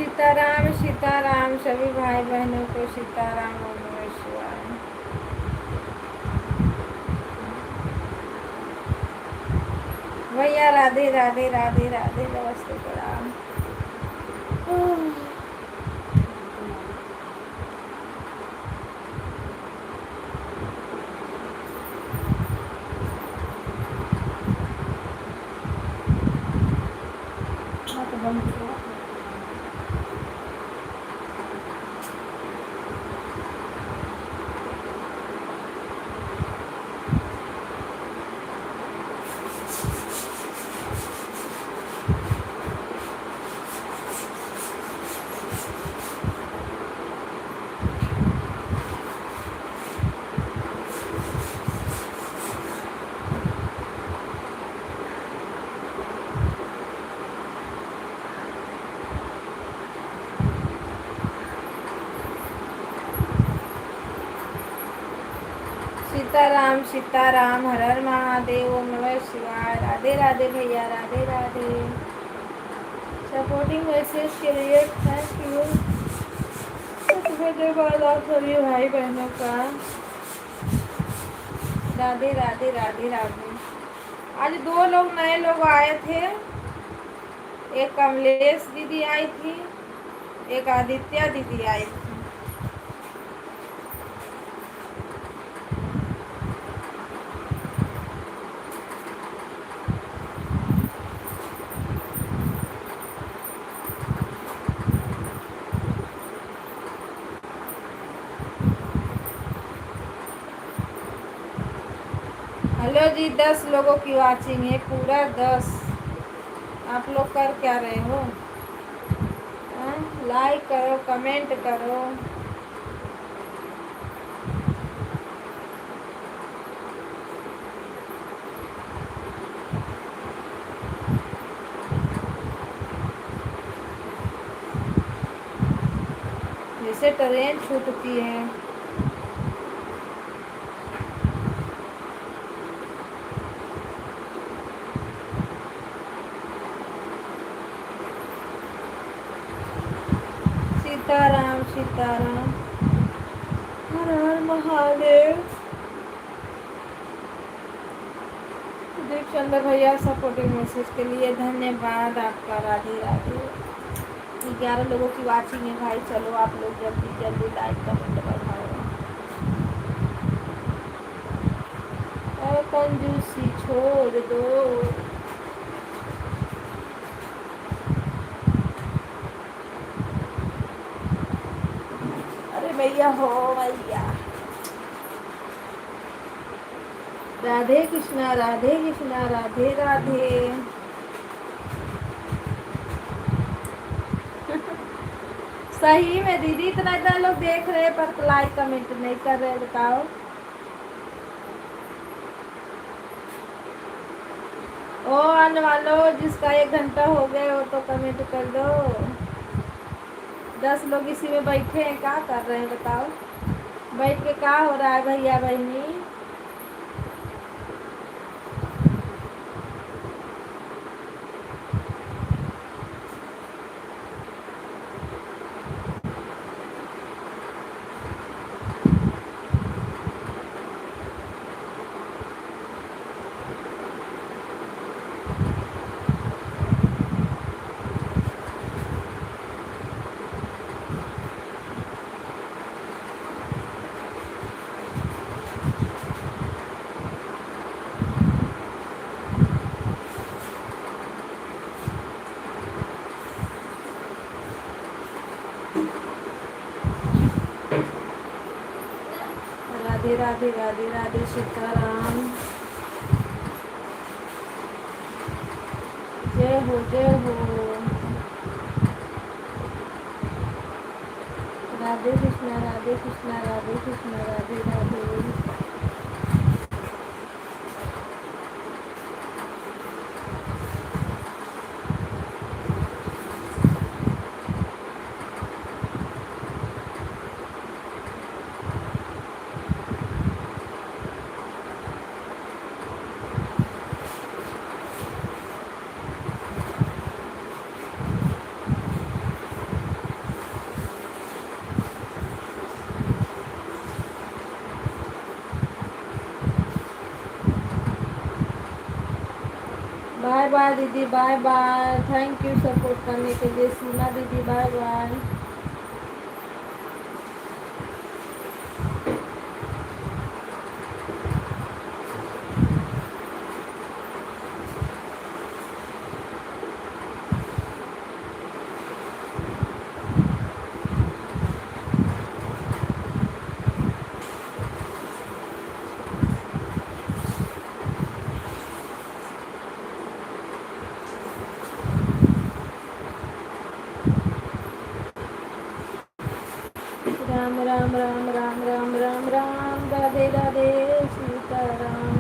सीताराम सभी भाई बहनों को सीताराम ओम नमः शिवाय। भैया राधे राधे राधे राधे नमस्ते प्रणाम। सीताराम हर हर महादेव ओम नमः शिवाय। राधे राधे भैया राधे राधे। सपोर्टिंग मैसेज के लिए थैंक यू। धन्यवाद आप सभी भाई बहनों का। राधे राधे राधे राधे। आज 2 लोग नए लोग आए थे। एक कमलेश दीदी आई थी, एक आदित्य दीदी आई थी। हेलो जी, 10 लोगों की वाचिंग है, पूरा 10। आप लोग कर क्या रहे हो? लाइक करो, कमेंट करो। जैसे ट्रेन छूटती है। सीताराम सीताराम हर हर महादेव। दीप चंद्र भैया सपोर्टिंग मैसेज के लिए धन्यवाद आपका। राधे राधे। 11 लोगों की वाचिंग है भाई। चलो आप लोग जल्दी जल्दी लाइक कमेंट बढ़ाओ। कंजूसी छोड़ दो। अरे भैया हो भैया। राधे कृष्णा राधे कृष्णा राधे राधे। सही में दीदी, इतना लोग देख रहे हैं पर लाइक कमेंट नहीं कर रहे। बताओ। ओ आने वालों, जिसका 1 घंटा हो गया वो तो कमेंट कर दो। 10 लोग इसी में बैठे हैं, क्या कर रहे हैं बताओ? बैठ के क्या हो रहा है भैया बहनी? राधे राधे राधे राधे। सीताराम। जय हो जय हो। राधे कृष्णा राधे कृष्णा राधे कृष्णा राधे राधे। बाय दीदी, bye bye. Thank you support करने के लिए। सीमा दीदी bye bye. Ram Ram Ram Ram Ram Ram Ram, Radhe Radhe, Sitaram.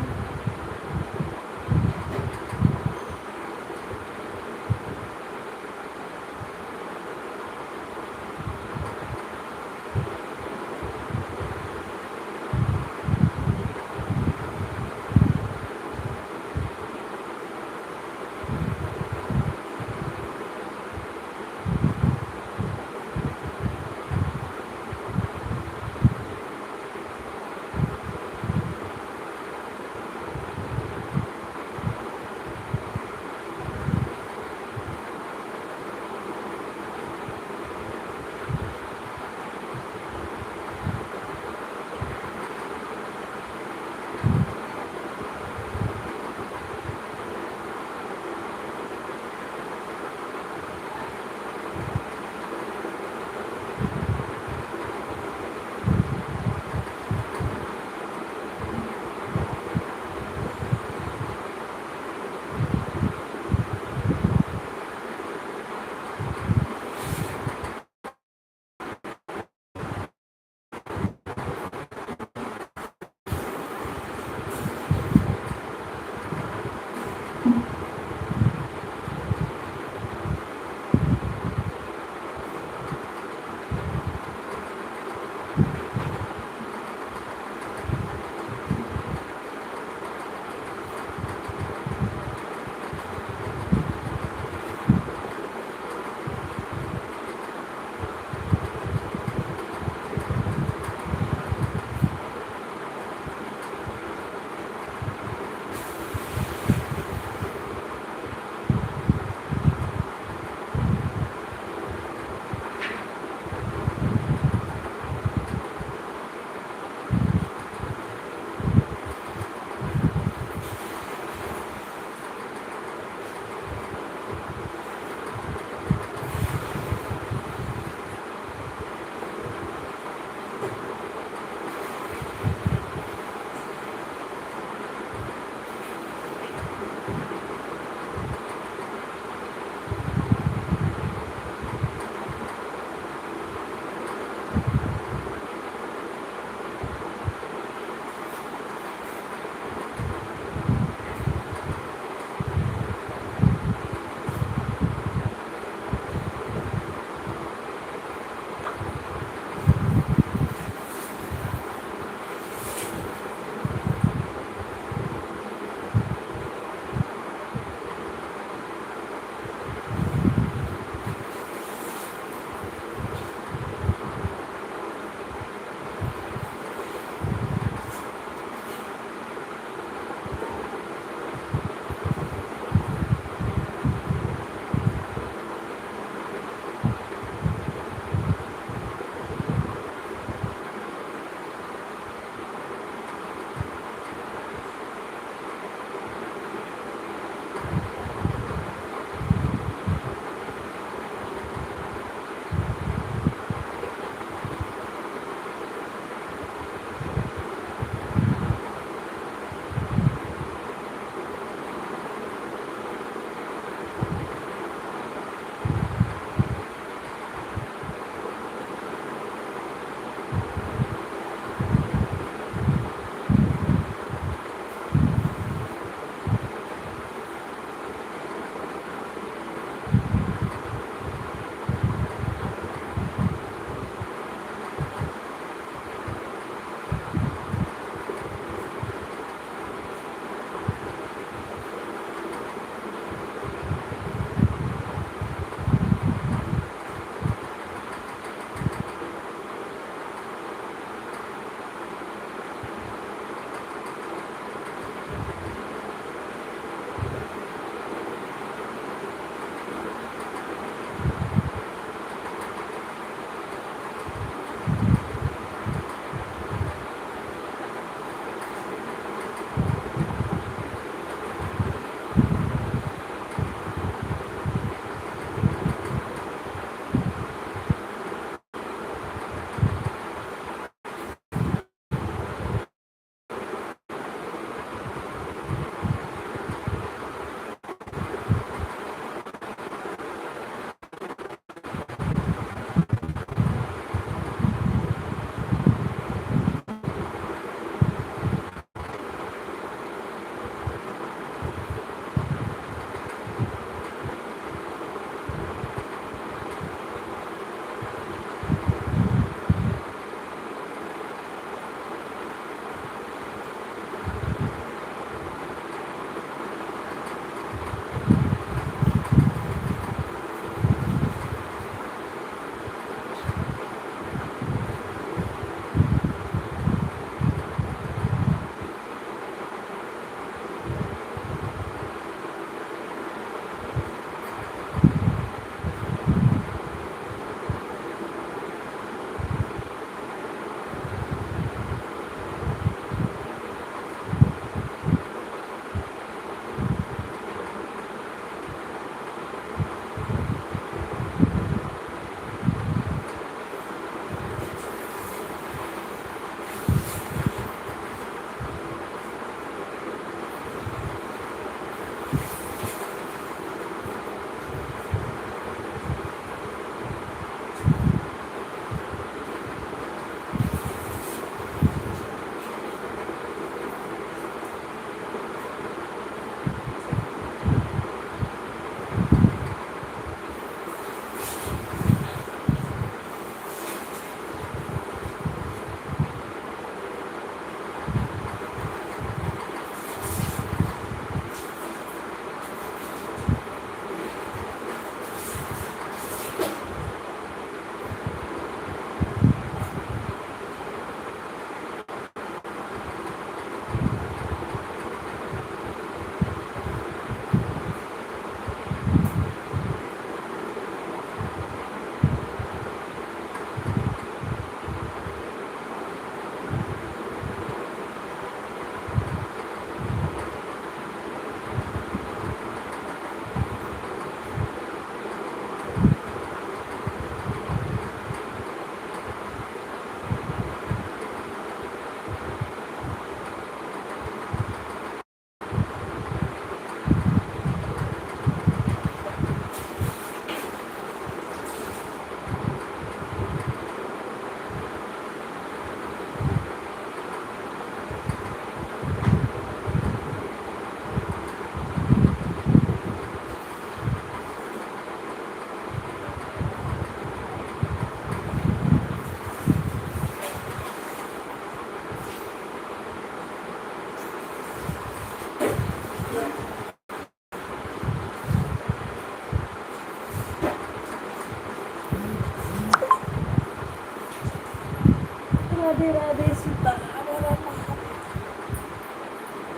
Radhe Radhe Sitaram.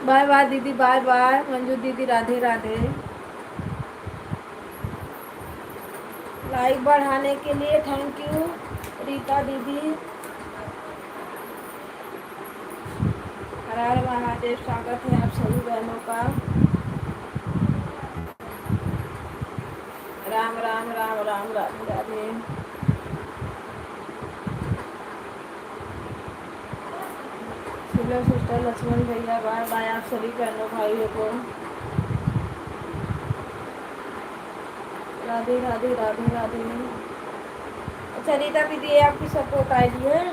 Bye bye दीदी, बाय बाय मंजू दीदी, राधे राधे। लाइक बढ़ाने के लिए थैंक यू रीता दीदी। हर हर महादेव, स्वागत है आप सभी बहनों का। राम राम राम राम राधे राधे। सिस्टर लक्ष्मण भैया, बाय बाय आप सभी बहनों भाइयों को। राधे राधे राधे राधे। अच्छा रीता दीदी, ये आपकी सपोर्ट आईडी है?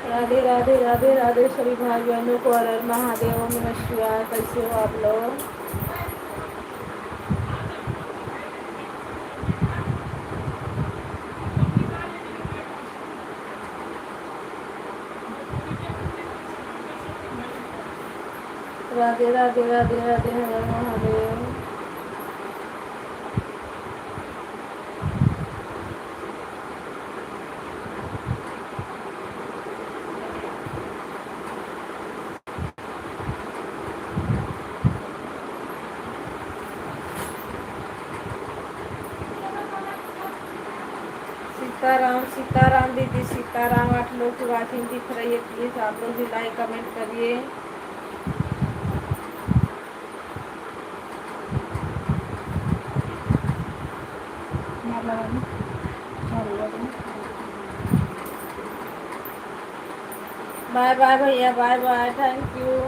राधे राधे राधे राधे सभी भाई बहनों को। हर हर महादेव, ओम नमः शिवाय। कैसे हो आप लोग? राधे राधे राधे राधे, हर हर महादेव। सीताराम सीताराम दीदी, सीताराम। आप लोग की वाचिंग दिख रही है, प्लीज आप लोग भी लाइक कमेंट करिए। बाय बाय भैया, bye bye, thank you.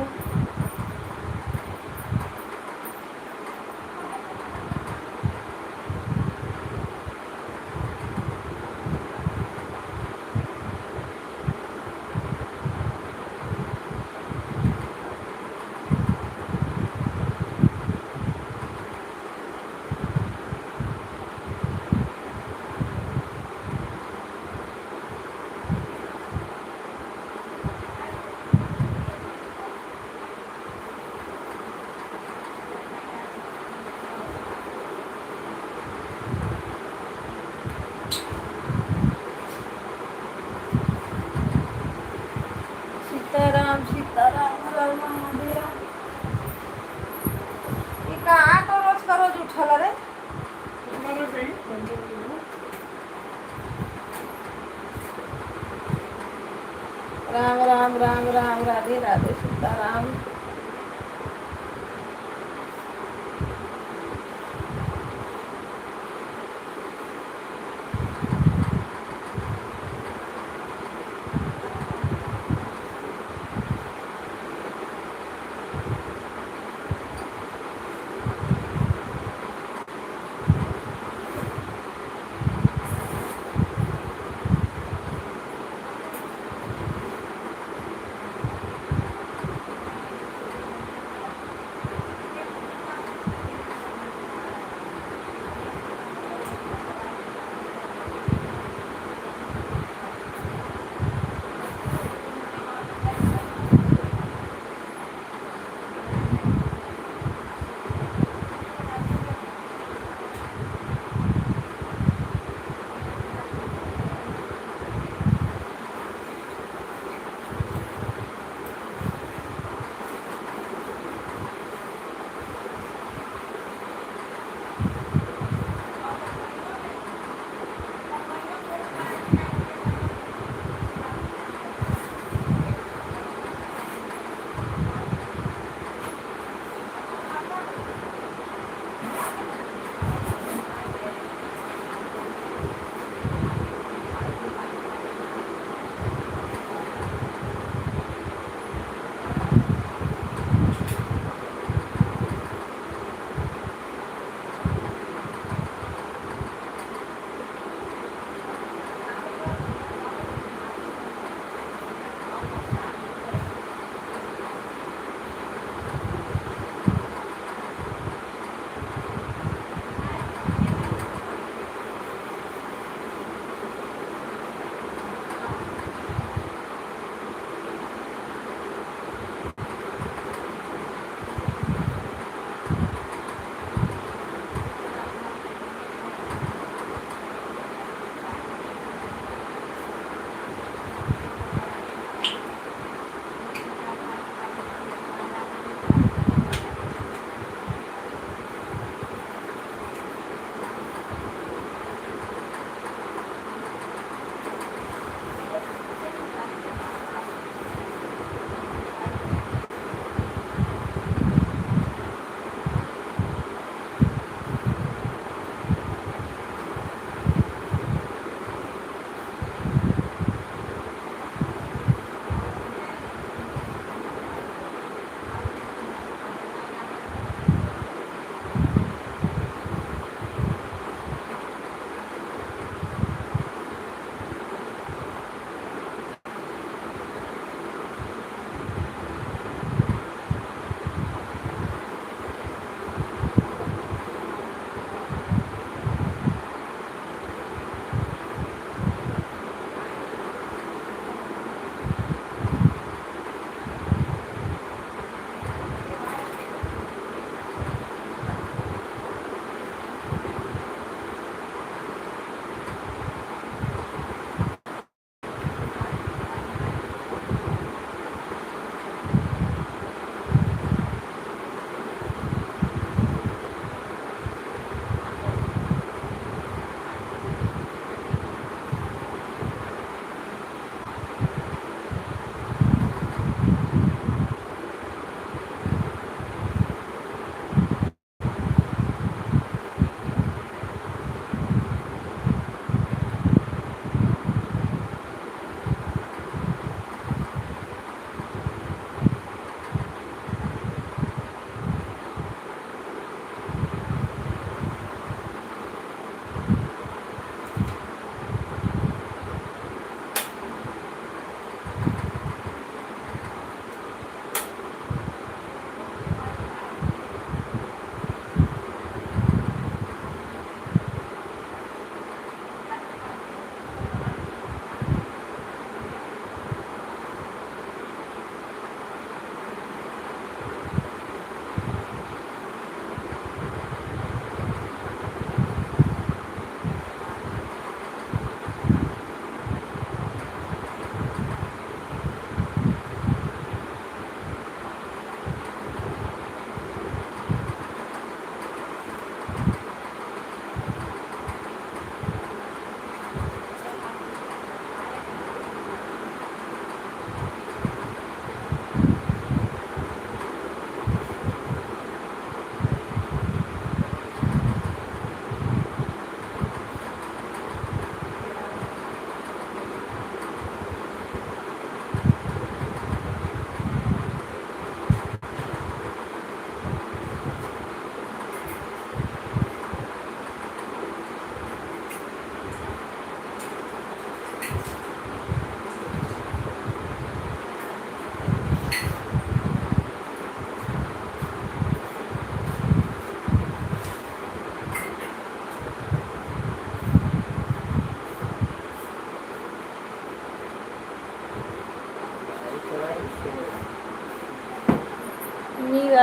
Sitaram Sitaram, Har Har Mahadev. ये कहाँ तो रोज का रोज उठल रे? राम राम राम राम, राधे राधे सीताराम।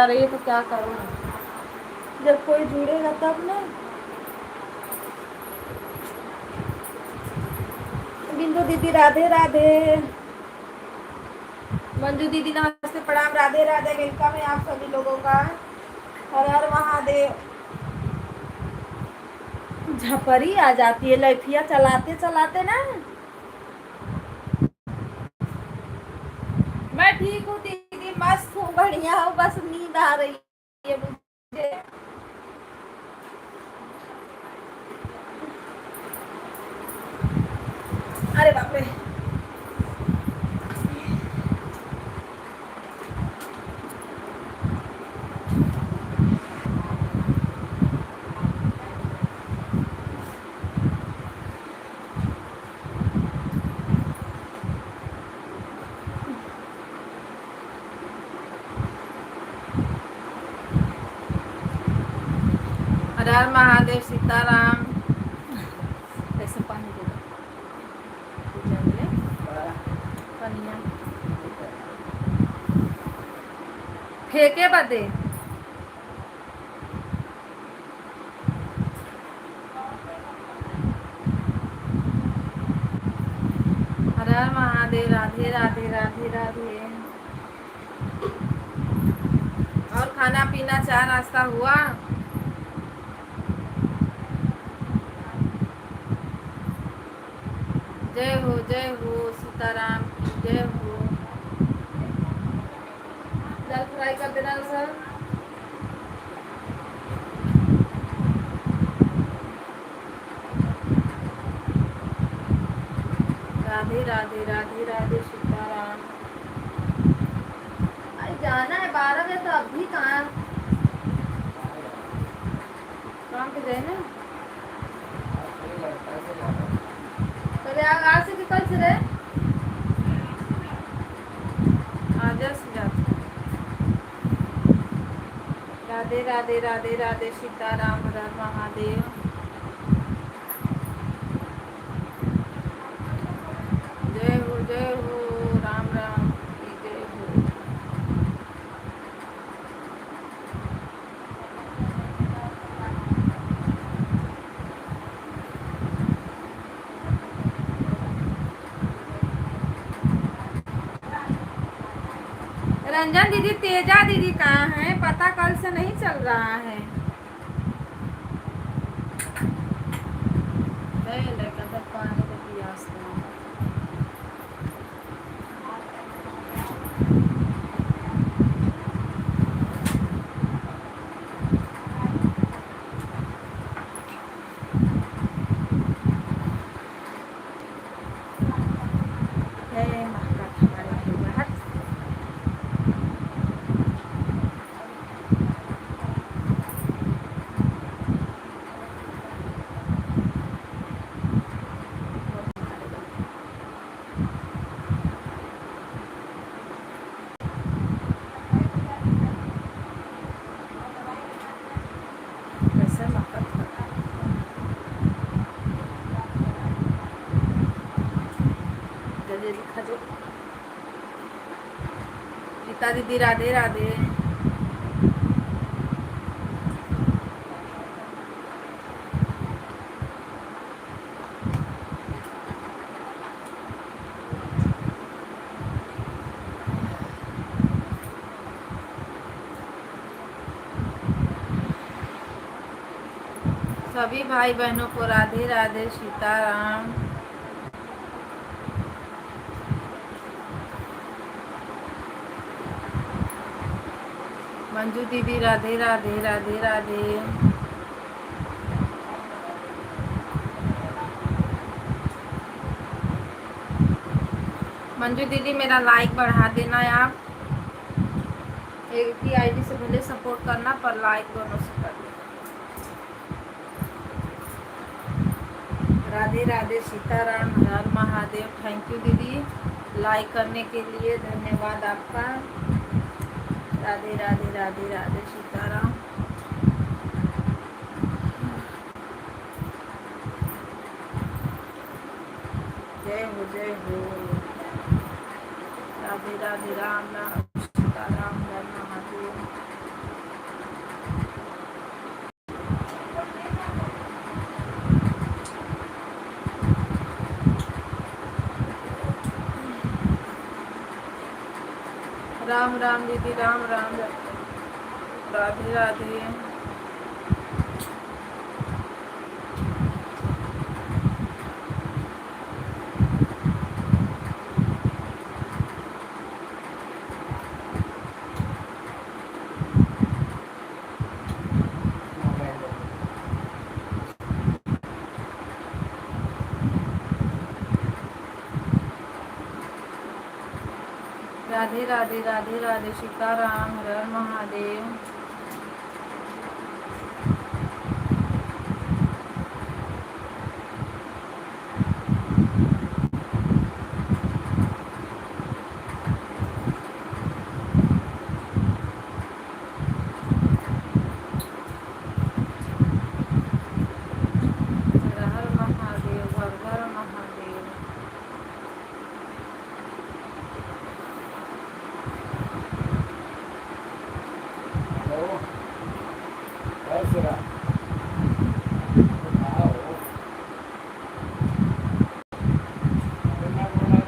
रही है तो क्या करूँ, जब कोई जुड़ेगा तब ना। बिंदु दीदी राधे राधे, मंजू दीदी नमस्ते प्रणाम, राधे राधे, वेलकम है आप सभी लोगों का। हर हर महादेव। झपरी आ जाती है लैठिया चलाते चलाते ना। मैं ठीक हूँ दीदी, मस्त हूँ, बढ़िया हूँ, बस नींद आ रही है मुझे। अरे बाप रे, हर हर महादेव, सीताराम। ऐसे पानी दे दो, पनिया फेंके बदे। हर हर महादेव, राधे राधे राधे राधे। और खाना पीना चाय नाश्ता हुआ? जय हो सीताराम की जय हो। दाल फ्राई कर देना सर। राधे राधे राधे राधे सीताराम। अरे जाना है 12 बजे, तो अभी कहाँ काम पे गए ना। कल आज से कि कल से रहे? आज से जाते। राधे राधे राधे राधे सीताराम, हर हर महादेव। जय हो राम राम की जय हो। रंजन दीदी, तेजा दीदी कहाँ है? पता कल से नहीं चल रहा है। पानी को पियास गीता दीदी राधे राधे। सभी भाई बहनों को राधे राधे सीताराम। मंजू दीदी राधे राधे राधे राधे। मंजू दीदी मेरा लाइक बढ़ा देना है आप। एक ही आईडी से भले सपोर्ट करना, पर लाइक दोनों से कर देना। राधे राधे सीताराम, हर हर महादेव। थैंक यू दीदी, लाइक करने के लिए धन्यवाद आपका। राधे राधे राधे राधे सीताराम। जय हो राधे राधे राम राम सीताराम, हर महादेव। राम राम दीदी, राम राम, राधे राधे। मोबाइल ले लो। राधे राधे, राधे राधे, सीताराम, हर हर महादेव। हर हर महादेव, हर हर महादेव। हेलो, कैसे रहा? आओ। अरे मैं बोला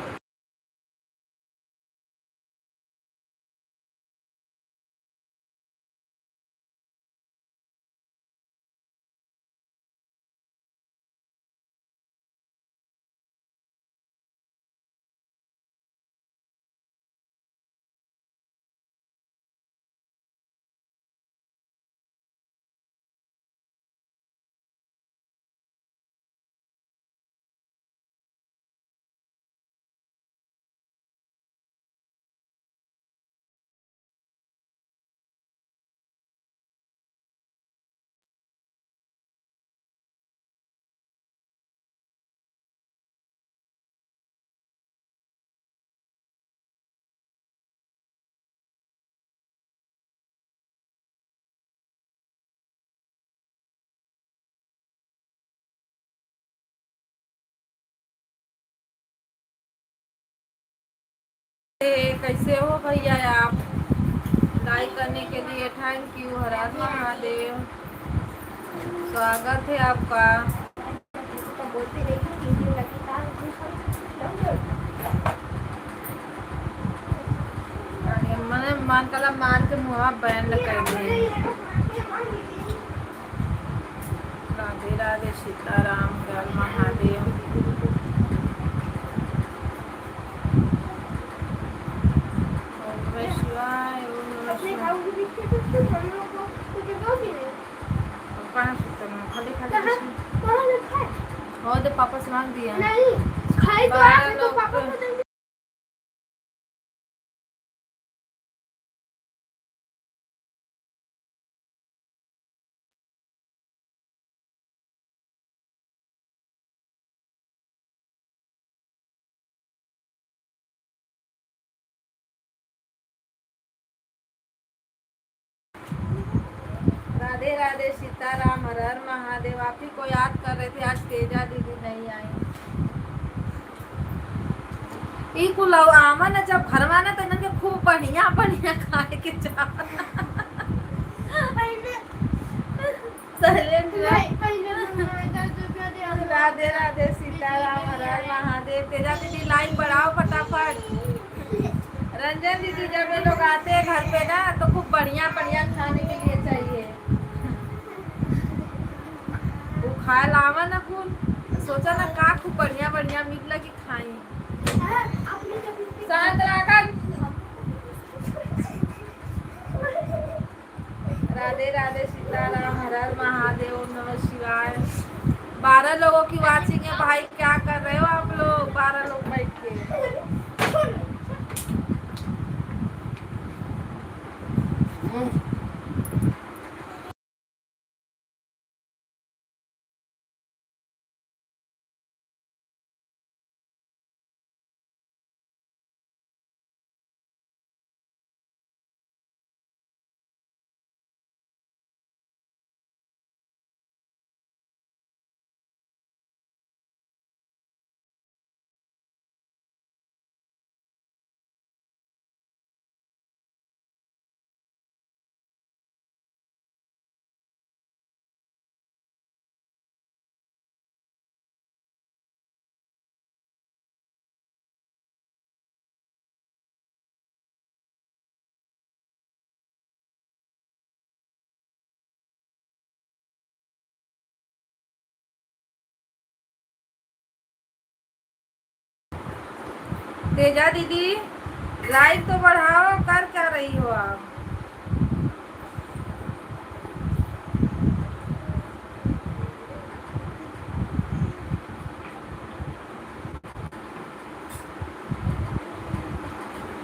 कैसे हो भैया आप? लाइक करने के लिए थैंक यू। हर हर महादेव, स्वागत है आपका। मैंने मान कला मान के मुँह बैंड कर दिए। राधे राधे, सीताराम, हर हर महादेव। ओम नमः शिवाय, ओम नमः शिवाय। कहाँ सुतल है? खाली खाली हो दे, पापा से मांग दिया। बारह लोग राधे राधे, सीताराम, हर हर महादेव। आप ही को याद कर रहे थे, आज तेजा दीदी नहीं आई। ई कुल आवा ना जब घरवा ना तो इनके खूब बढ़िया बढ़िया खाए के चाह। साइलेंट राधे राधे, सीताराम, हर हर महादेव। तेजा दीदी लाइन बढ़ाओ फटाफट। रंजन दीदी, जब ये लोग आते हैं घर पे ना तो खूब बढ़िया बढ़िया खाने के लिए चाहिए। वो खाए लावा ना कुल, सोचा ना का खूब बढ़िया बढ़िया मिला कि खाई। शांत रहा। राधे राधे, सीताराम, हर हर महादेव, ओम नमः शिवाय। 12 लोगों की वाचिंग है भाई, क्या कर रहे हो आप लोग? 12 लोग बैठ के तेजा दीदी लाइक तो बढ़ाओ, कर क्या रही हो आप?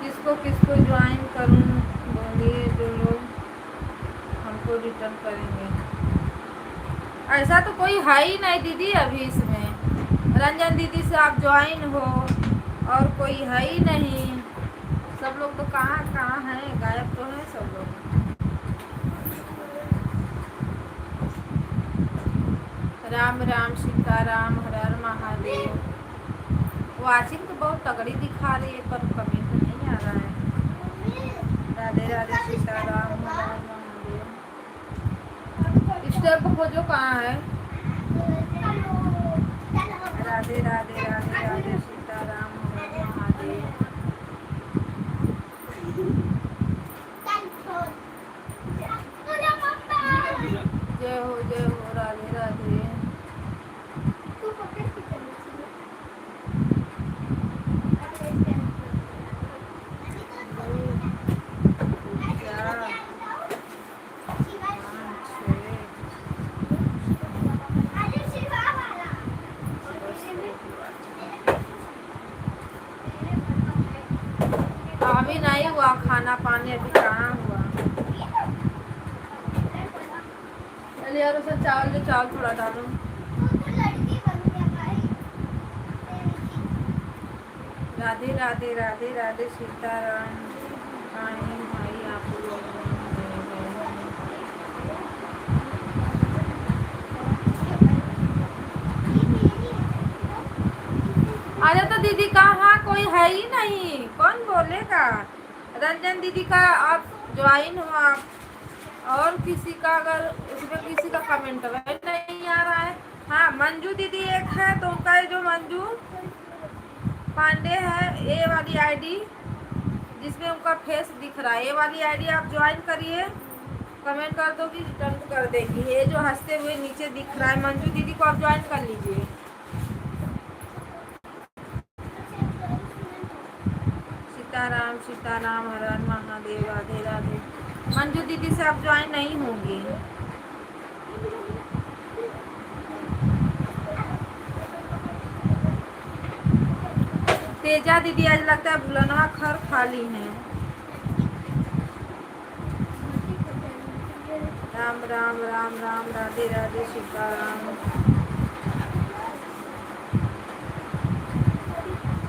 किसको किसको ज्वाइन करूं बोलिए, जो लोग हमको रिटर्न करेंगे। ऐसा तो कोई है ही नहीं दीदी अभी इसमें। रंजन दीदी से आप ज्वाइन हो और कोई है ही नहीं। सब लोग तो कहाँ कहाँ हैं, गायब तो हैं सब लोग। राम राम सीताराम, हर हर महादेव। वाचिंग तो बहुत तगड़ी दिखा रही है पर कमेंट नहीं आ रहा है। राधे राधे सीताराम, हर हर महादेव। स्टेप खोजो कहाँ है। राधे राधे राधे राधे सीताराम, हर हर महादेव। जय हो राधे राधे। अभी नहीं हुआ खाना पानी, अभी कहाँ हुआ। चलिए यार उसे चावल दे, चावल थोड़ा डालो। राधे राधे राधे राधे सीताराम। भाई आप लोग अरे तो दीदी कहाँ, कोई है ही नहीं, कौन बोलेगा। रंजन दीदी का आप ज्वाइन हो आप, और किसी का अगर उसमें किसी का कमेंट नहीं आ रहा है। हाँ मंजू दीदी एक है, तो उनका जो मंजू पांडे है, ये वाली आईडी जिसमें उनका फेस दिख रहा है, ये वाली आईडी आप ज्वाइन करिए। कमेंट कर दोगी रिटर्न कर देगी। ये जो हंसते हुए नीचे दिख रहा है मंजू दीदी को आप ज्वाइन कर लीजिए। सीताराम सीताराम, हर हर महादेव, राधे राधे। मंजू दीदी से आप ज्वाइन नहीं होंगी। तेजा दीदी आज लगता है भुलनवा खर खाली है। राम राम राम राम, राधे राधे सीताराम।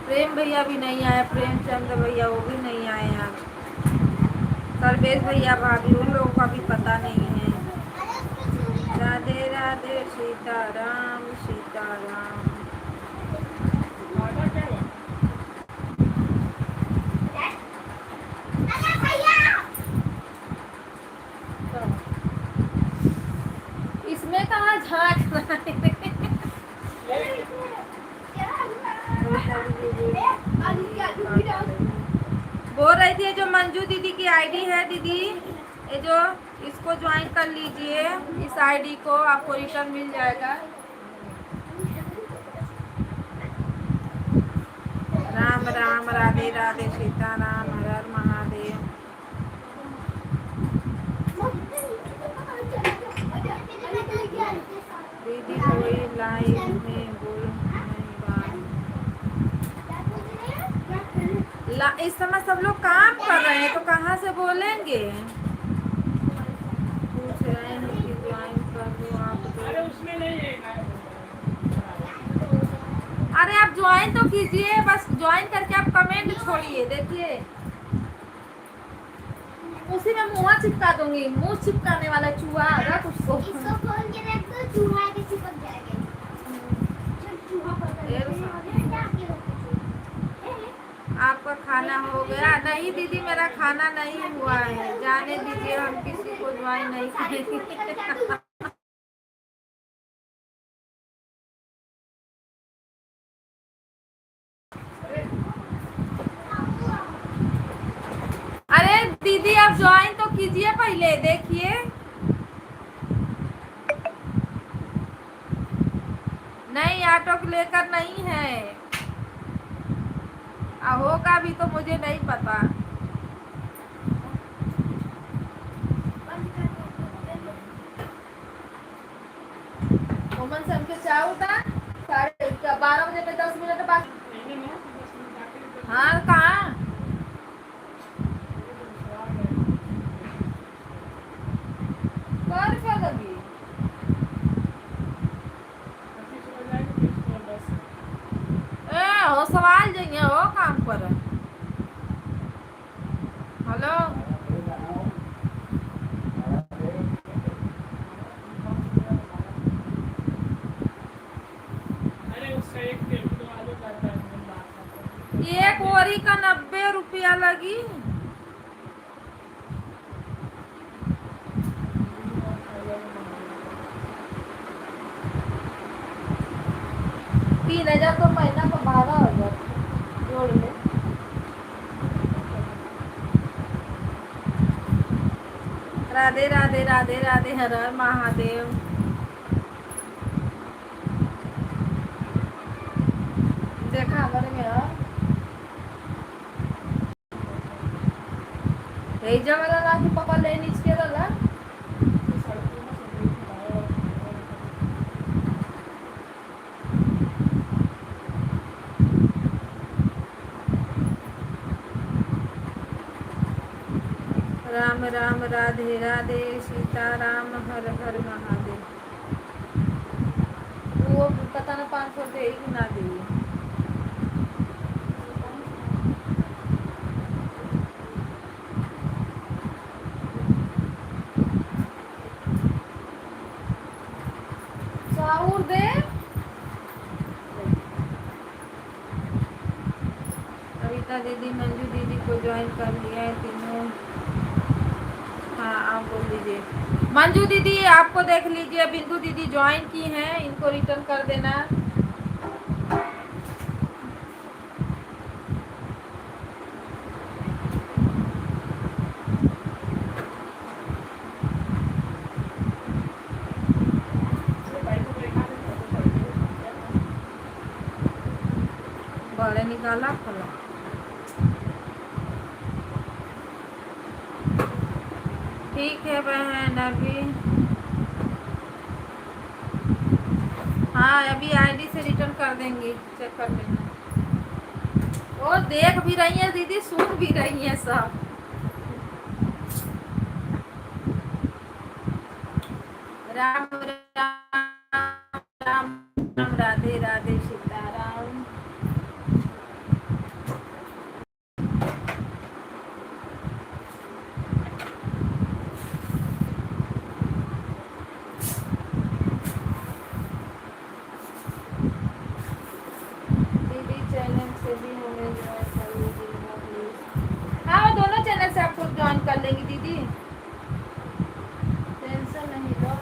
प्रेम भैया भी नहीं आए, प्रेमचंद भैया वो भी नहीं आए आज। सर्वेश भैया भाभी उन लोगों का भी पता नहीं है। राधे राधे सीताराम सीताराम। इसमें कहाँ झाँक बोल रही थी जो मंजू दीदी की आईडी है दीदी, ये जो इसको ज्वाइन कर लीजिए। इस आईडी को आपको रिटर्न मिल जाएगा। राम राम राधे राधे सीताराम, हर हर महादेव। दीदी कोई लाइव में बोल नहीं, इस समय सब लोग काम कर रहे हैं तो कहाँ से बोलेंगे। पूछ रहे हैं कि ज्वाइन कर दो आप तो। अरे आप ज्वाइन तो कीजिए, बस ज्वाइन करके आप कमेंट छोड़िए। देखिए उसी में मुँह चिपका दूंगी, मुँह चिपकाने वाला चूहा रख उसको। इसको खोल के रख दो, चूहा भी चिपक जाएगा। चूहा आपका खाना हो गया? नहीं दीदी मेरा खाना नहीं हुआ है, जाने दीजिए, हम किसी को ज्वाइन नहीं करेंगे। अरे दीदी आप ज्वाइन तो कीजिए पहले, देखिए। नहीं ऑटो लेकर नहीं है, होगा भी तो मुझे नहीं पता। बंद कर दो। मोमन से हमके चाय होता 12:30 में 10 मिनट बाद। हाँ कहाँ कर क्या लगी हो सवाल जाइए हो काम पर। हेलो एक बोरी का 90 रुपया लगी। तीन हजार तो महीना का 12,000 जोड़ ले। राधे राधे राधे राधे हर हर महादेव। देखा हमारे में हेजा वाला ना कि पापा ले नीचे के वाला। राम राम राधे राधे सीताराम हर हर महादेव। वो पता ना 500 दे कि ना दे। चाउर दे कविता दीदी मंजू दीदी को ज्वाइन कर लिया है तीनों। हाँ आप बोल दीजिए मंजू दीदी आपको देख लीजिए बिंदु दीदी ज्वाइन की हैं इनको रिटर्न कर देना। बड़े निकाला फला ठीक है बहन अभी। हाँ अभी आईडी से रिटर्न कर देंगे चेक कर लेना। और देख भी रही है दीदी सुन भी रही है सब। राम राम राम राम राधे राधे सीताराम। दीदी चैनल से भी हमें ज्वाइन कर लीजिएगा प्लीज। हाँ वो दोनों चैनल से आपको ज्वाइन कर लेंगी दीदी टेंशन नहीं लो।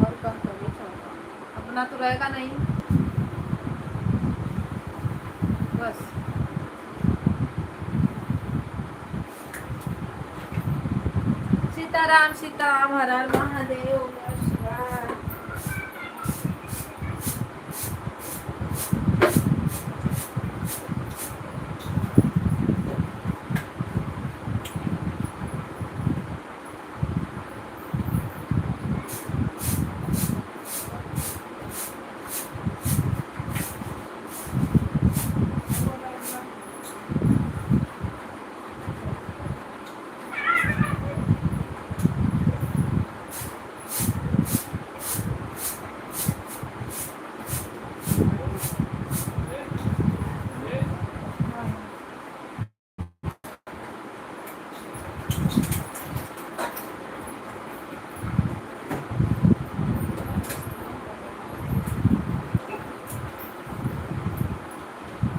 और कम करिए अपना तो रहेगा नहीं बस। सीताराम सीताराम हर हर महादेव।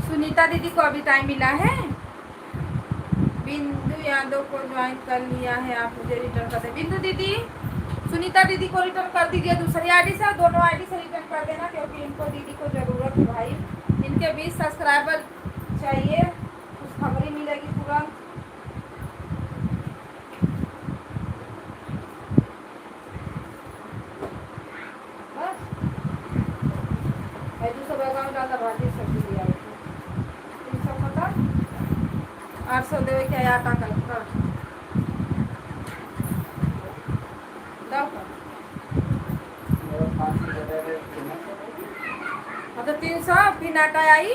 सुनीता दीदी को अभी टाइम मिला है। बिंदु यादव को ज्वाइन कर लिया है आप मुझे रिटर्न कर दे। बिंदु दीदी सुनीता दीदी को रिटर्न कर दीजिए दूसरी आईडी से। दोनों आईडी से रिटर्न कर देना क्योंकि इनको दीदी को जरूरत है भाई। इनके 20 सब्सक्राइबर चाहिए कुछ खबरें मिलेगी तुरंत। बस सब अकाउंट डाला भाजी सब्जी लिया 300 खत्म। 800 देवे क्या आटा का कर दो कर मेरा 500 दे दे कितना हाँ तो 300 फिर आटा आई।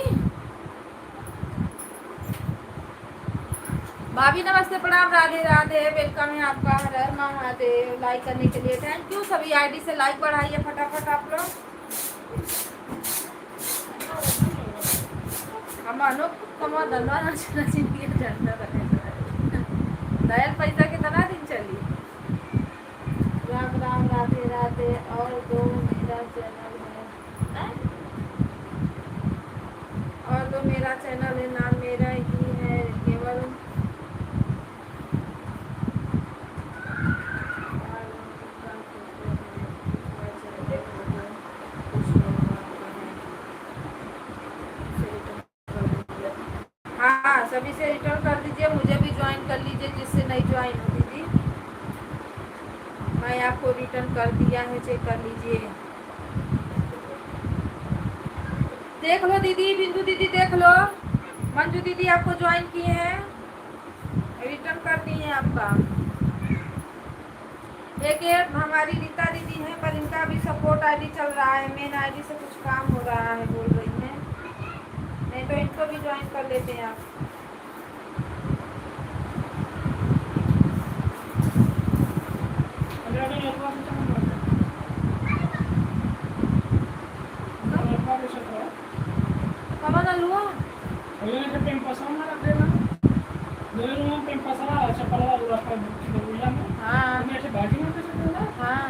भाभी नमस्ते प्रणाम राधे राधे वेलकम है आपका हर हर महादेव। लाइक करने के लिए थैंक यू। सभी आईडी से लाइक बढ़ाइए फटाफट आप लोग। हमारो कमा धनवा जिंदगी झंडा दयाल पैसा कितना दिन चली। राम राम राधे राधे। और दो मेरा चैनल है और दो मेरा चैनल है नाम मेरा ही है केवल हाँ सभी से रिटर्न कर दीजिए। मुझे भी ज्वाइन कर लीजिए जिससे नहीं ज्वाइन हो दीदी। मैं आपको रिटर्न कर दिया है चेक कर लीजिए। देख लो दीदी बिंदु दीदी देख लो। मंजू दीदी आपको ज्वाइन किए हैं रिटर्न कर दिए हैं आपका। एक हमारी रीता दीदी है पर इनका भी सपोर्ट आईडी चल रहा है। मेन आईडी से कुछ काम हो रहा है बोल रही हैं। नहीं तो इनको भी ज्वाइन कर लेते हैं आप। कमाना लुआ हाँ हाँ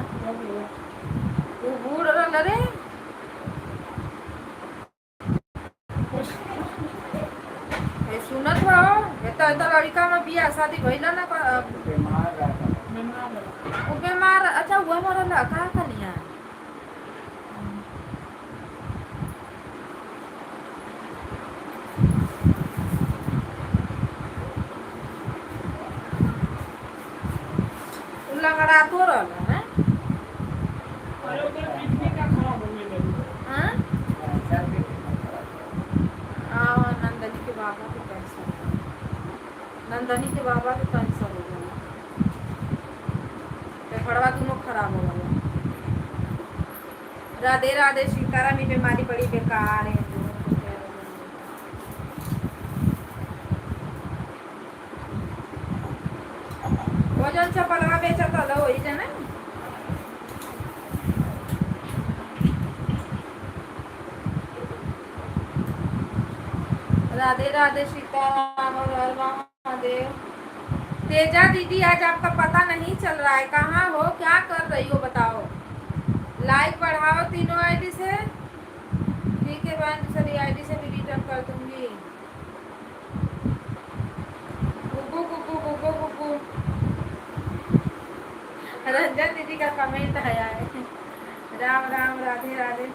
वो बूढ़ लड़े सुनत हो एता लड़का में बियाह शादी भइला ना बीमार रहता वो बीमार। अच्छा हुआ मरल का कनिया लंगड़ा तो रहल है हाँ नंदनी के बाबा के कैंसर नंदनी के बाबा के कैंसर हो गया। फेफड़वा दोनों खराब हो गया। राधे राधे सीताराम की बीमारी बड़ी बेकार है। वजन चपलवा बेचत हल वही जन राधे राधे सीताराम और हर महादेव। तेजा दीदी आज आपका पता नहीं चल रहा है कहाँ हो क्या कर रही हो बताओ। लाइक बढ़ाओ तीनों आईडी से। ठीक है मैं दूसरी आईडी से भी रिटर्न कर दूंगी। गुगु गुगु गुगु गुगु रंजन दीदी का कमेंट आया है। राम राम राधे राधे।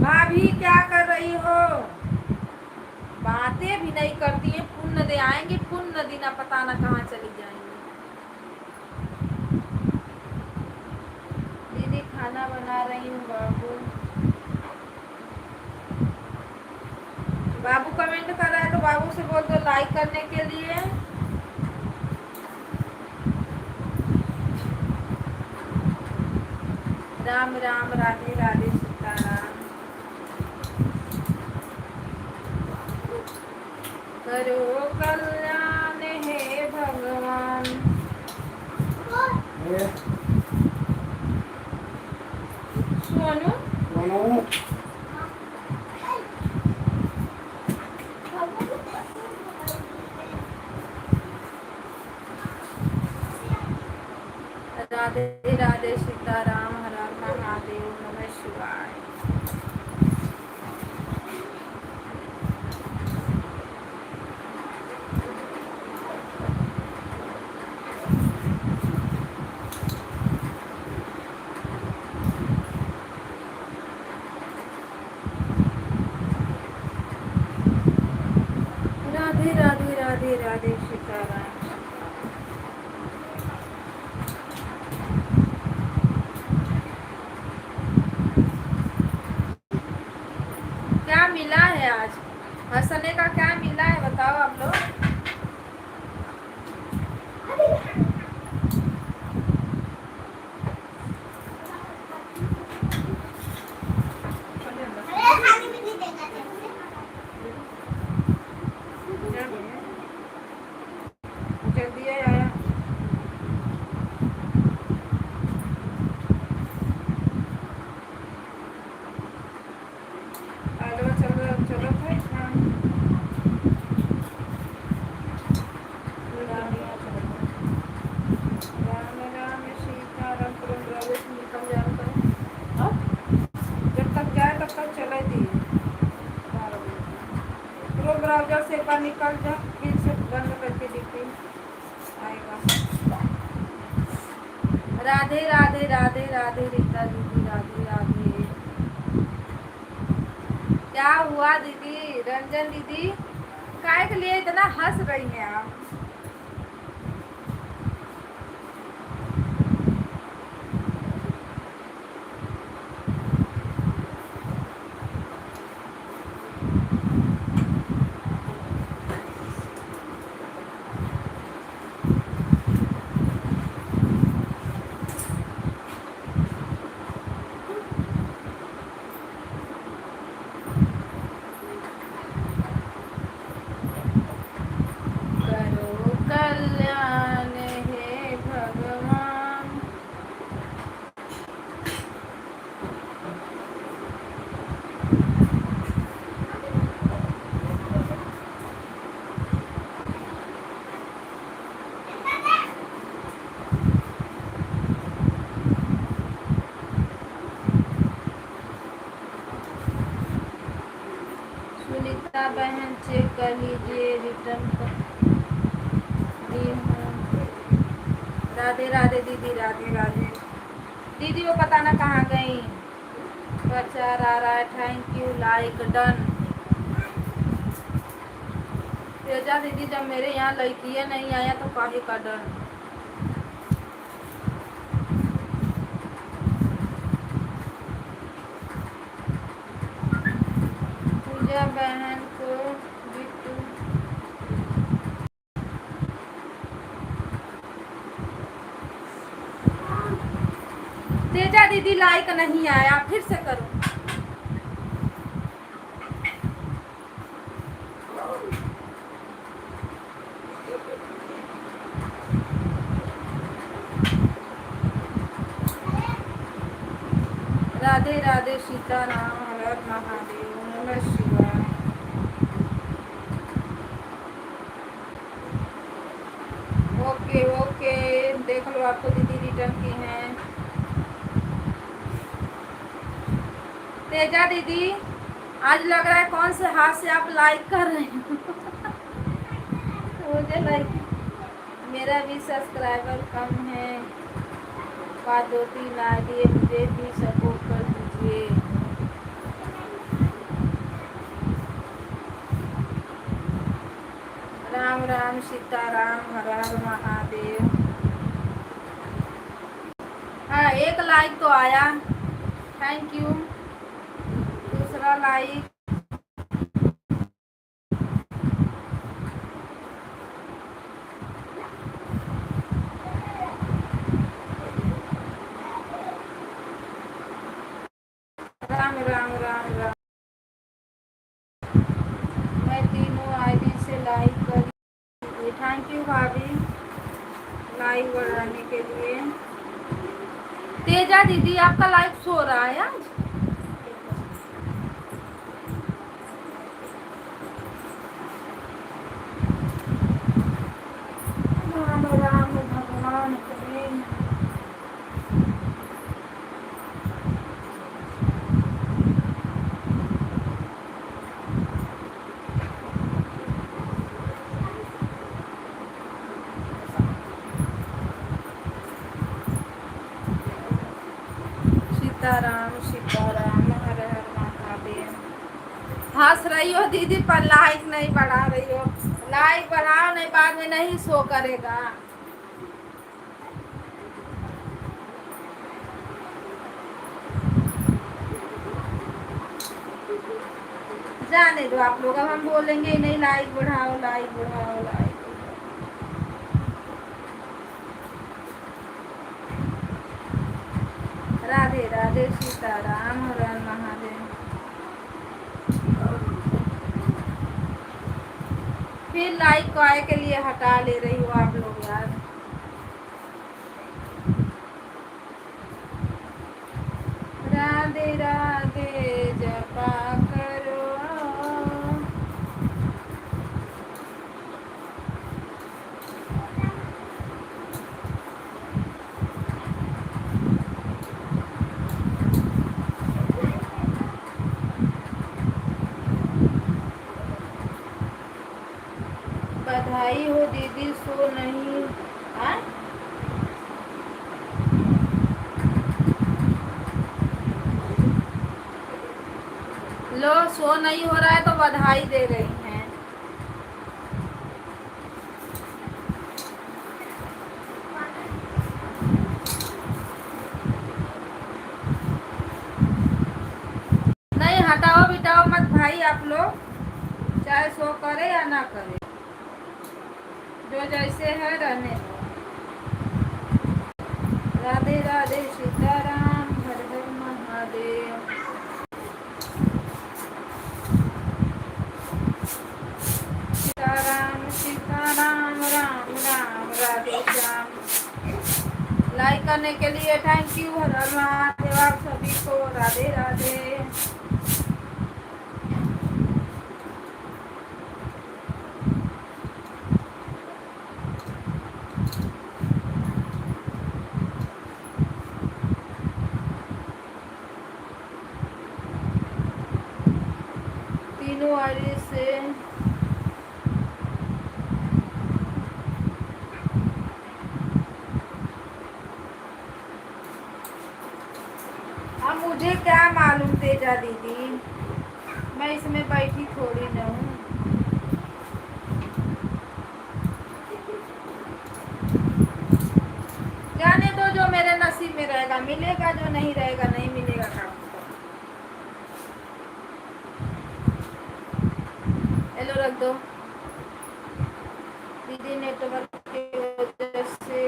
भाभी क्या कर रही हो। बातें भी नहीं करती है। पुण्य दे आएंगे पुण्य दिन पता ना कहाँ चली जाएंगे। दीदी खाना बना रही हूँ बाबू। बाबू कमेंट कर रहा है तो बाबू से बोल दो लाइक करने के लिए। राम राम राधे राधे सीताराम। करो कल्याण हे भगवान। सोनू राधे राधे सीताराम हर हर महादेव नमः शिवाय। राधे राधे राधे राधे सीताराम। क्या मिला है आज हंसने का क्या मिला है बताओ आप लोग। तो ब्राउजर से एक बार निकल जा, फिर से बंद करके देखते आएगा। राधे राधे राधे राधे रीता दीदी, राधे राधे। क्या हुआ दीदी? रंजन दीदी काय के लिए इतना हंस रही हैं आप? करो कल्याण हे भगवान। सुनीता बहन चेक कर लीजिए, रिटर्न कर दी हूँ। राधे राधे दीदी, राधे राधे दीदी। वो पता ना कहाँ गई। प्रचार आ रहा है, thank you, like done. Teja दीदी जब मेरे यहाँ लड़कियाँ नहीं आया तो काहे का डर? पूजा बहन को बिट्टू। तेजा दीदी लाइक नहीं आया, फिर से करो। राधे राधे सीताराम, हर हर महादेव, नमः शिवाय। ओके ओके, देख लो आपको दीदी रिटर्न की हैं। तेजा दीदी आज लग रहा है कौन से हाथ से आप लाइक कर रहे हैं? मुझे लाइक, मेरा भी सब्सक्राइबर कम है, 2-3 आ दिए, मुझे भी सपोर्ट कर दीजिए। राम राम सीताराम, हर हर महादेव। हाँ, एक लाइक तो आया, थैंक यू। दूसरा लाइक। राम राम राम राम। मैं तीनों आईडी से लाइक कर, थैंक यू भाभी लाइक बढ़ाने के लिए। तेजा दीदी आपका लाइक सो रहा है आज? राम राम भगवान करे। सीताराम सीताराम, हर हर महादेव। हंस रही हो दीदी पर लाइक नहीं बढ़ा रही हो। लाइक बढ़ाओ, नहीं बाद में नहीं शो करेगा। जाने दो आप लोग, अब हम बोलेंगे ही नहीं लाइक बढ़ाओ लाइक बढ़ाओ लाइक। राधे राधे सीताराम, हर हर महादेव। फिर लाइक काय के लिए हटा ले रही हो आप लोग यार? राधे राधे जपा करो। बधाई हो दीदी, सो नहीं। हाँ? लो, शो नहीं हो रहा है तो बधाई दे रही हैं। नहीं, हटाओ बिटाओ मत भाई, आप लोग चाहे शो करे या ना करे, जो जैसे है रहने दो। राधे राधे, सीताराम, हर हर महादेव। सीताराम सीताराम, राम राम, राधे श्याम। लाइक करने के लिए थैंक यू। हर हर महादेव आप सभी को। राधे राधे। तीनों आईडी से अब मुझे क्या मालूम तेजा दीदी, मैं इसमें बैठी थोड़ी न हूँ। जाने दो, जो मेरे नसीब में रहेगा मिलेगा, जो नहीं रहेगा नहीं मिलेगा। काम हेलो रख दो दीदी, नेटवर्क की वजह से।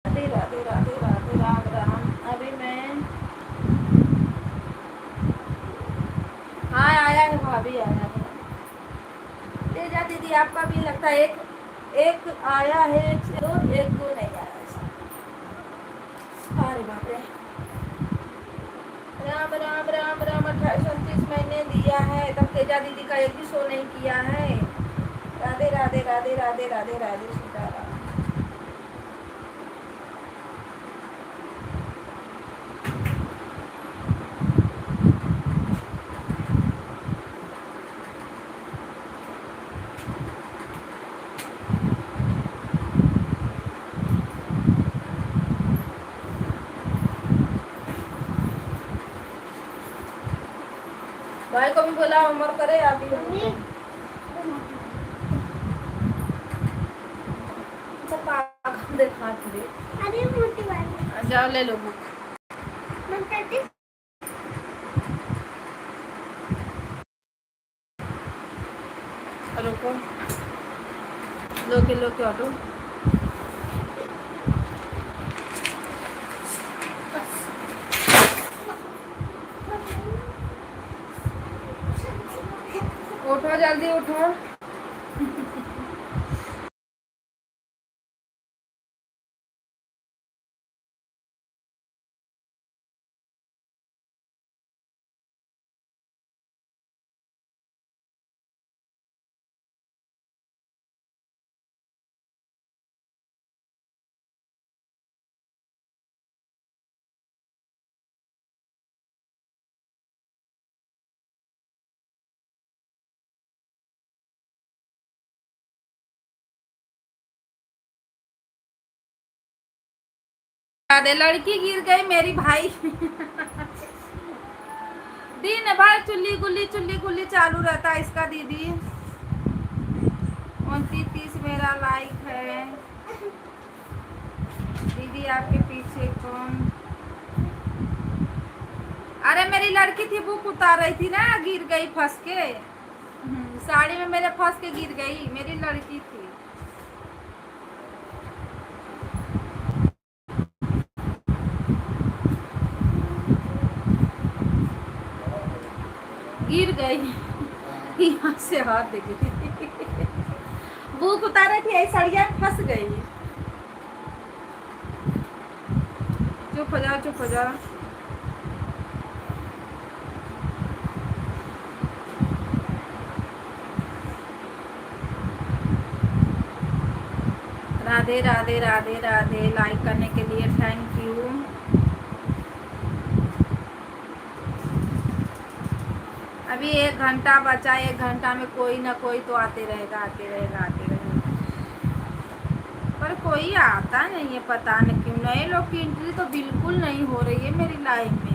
राधे राधे राधे राधे, राम राम। अभी मैं, हाँ आया है भाभी, आया है। तेजा दीदी आपका भी लगता है एक एक आया है, एक से दो, एक दो नहीं आया है। अरे बाप रे। राम राम राम राम। 28-29 मैंने दिया है, तब तेजा दीदी का एक भी शो नहीं किया है। राधे राधे राधे राधे राधे राधे, सीताराम। भाई को भी बोला होमवर्क करे, आप भी देखा दे। अरे मोटी वाली जाओ ले लो बुक। मैं करती रुको, लो के ऑटो। उठो जल्दी उठो। अरे लड़की गिर गई मेरी भाई। दिन भर चुल्ली गुल्ली चालू रहता है इसका दीदी। 29-30 मेरा लाइक है दीदी। आपके पीछे कौन? अरे मेरी लड़की थी, बुक उतार रही थी ना, गिर गई फंस के। साड़ी में मेरे फंस के गिर गई, मेरी लड़की थी। गिर गई, यहाँ से हाथ दे गई। बुक उतारे थी, ऐसी सड़िया में फंस गई। चुप हो जाओ, चुप हो जाओ। राधे राधे राधे राधे। लाइक करने के लिए थैंक यू। अभी 1 घंटा बचा, 1 घंटा में कोई ना कोई तो आते रहेगा, आते रहेगा, आते रहेगा। पर कोई आता नहीं है, पता नहीं क्यों। नए लोग की एंट्री तो बिल्कुल नहीं हो रही है मेरी लाइफ में।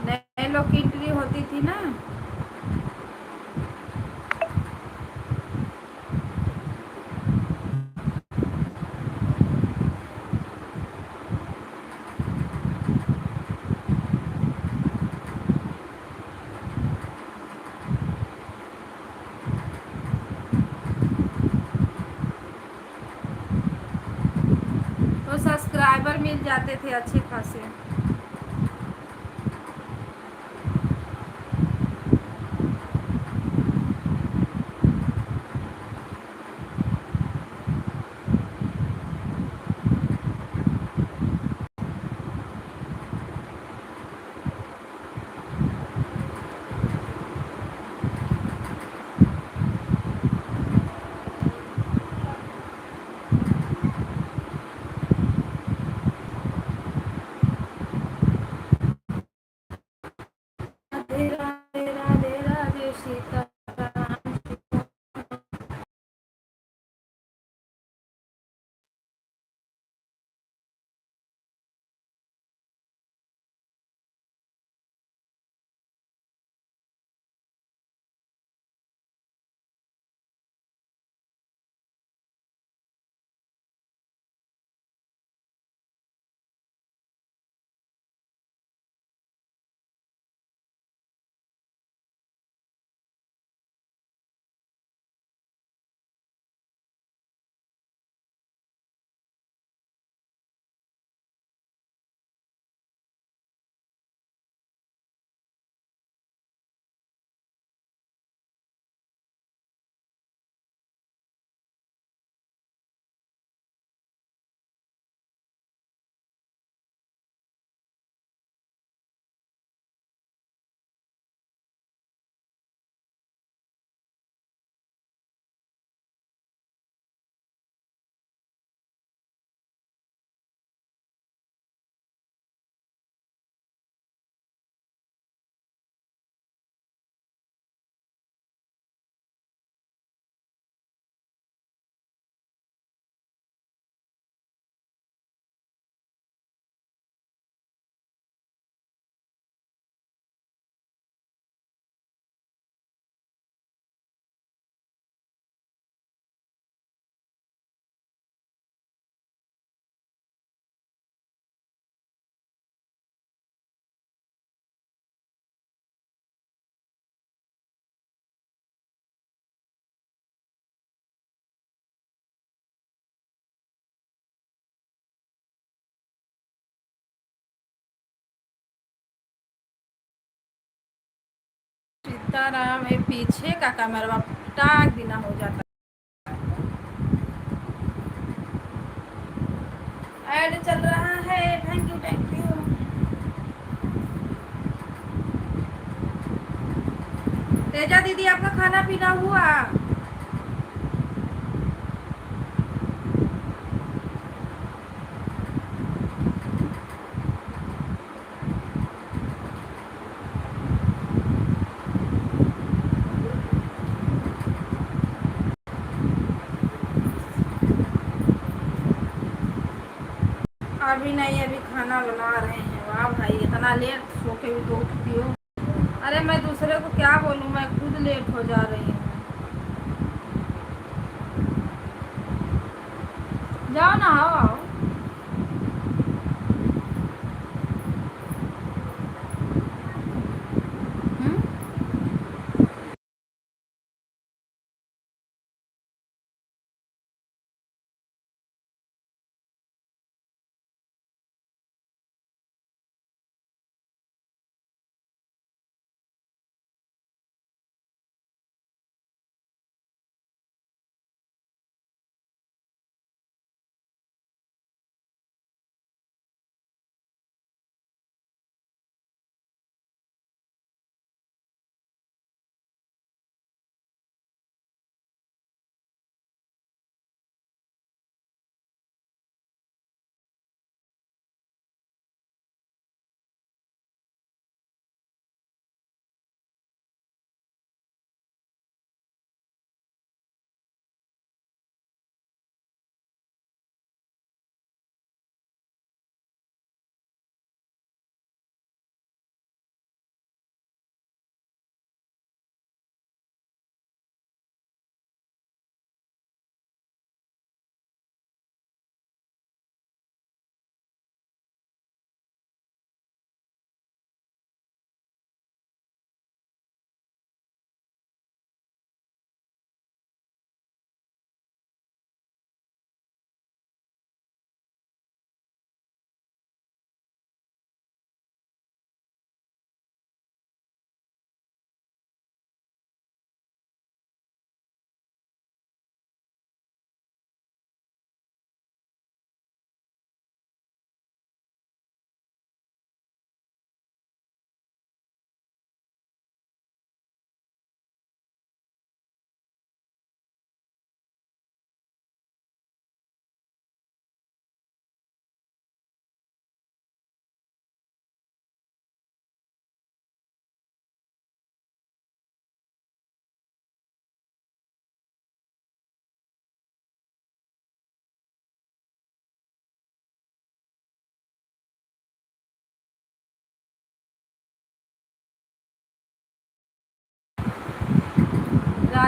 नए लोग की एंट्री होती थी ना। तो सब्सक्राइबर मिल जाते थे अच्छे खासे। राधे राधे राधे राधे सीताराम। सीताराम है, पीछे का कैमरा टाक बिना हो जाता। ऐड चल रहा है। Thank you, thank you. Teja दीदी, आपका खाना पीना हुआ? अभी नहीं, अभी खाना बना रहे हैं। वाह भाई, इतना लेट सो के भी तो उठती हो। अरे मैं दूसरे को क्या बोलूँ, मैं खुद लेट हो जा रही हूँ। जाओ ना, आओ।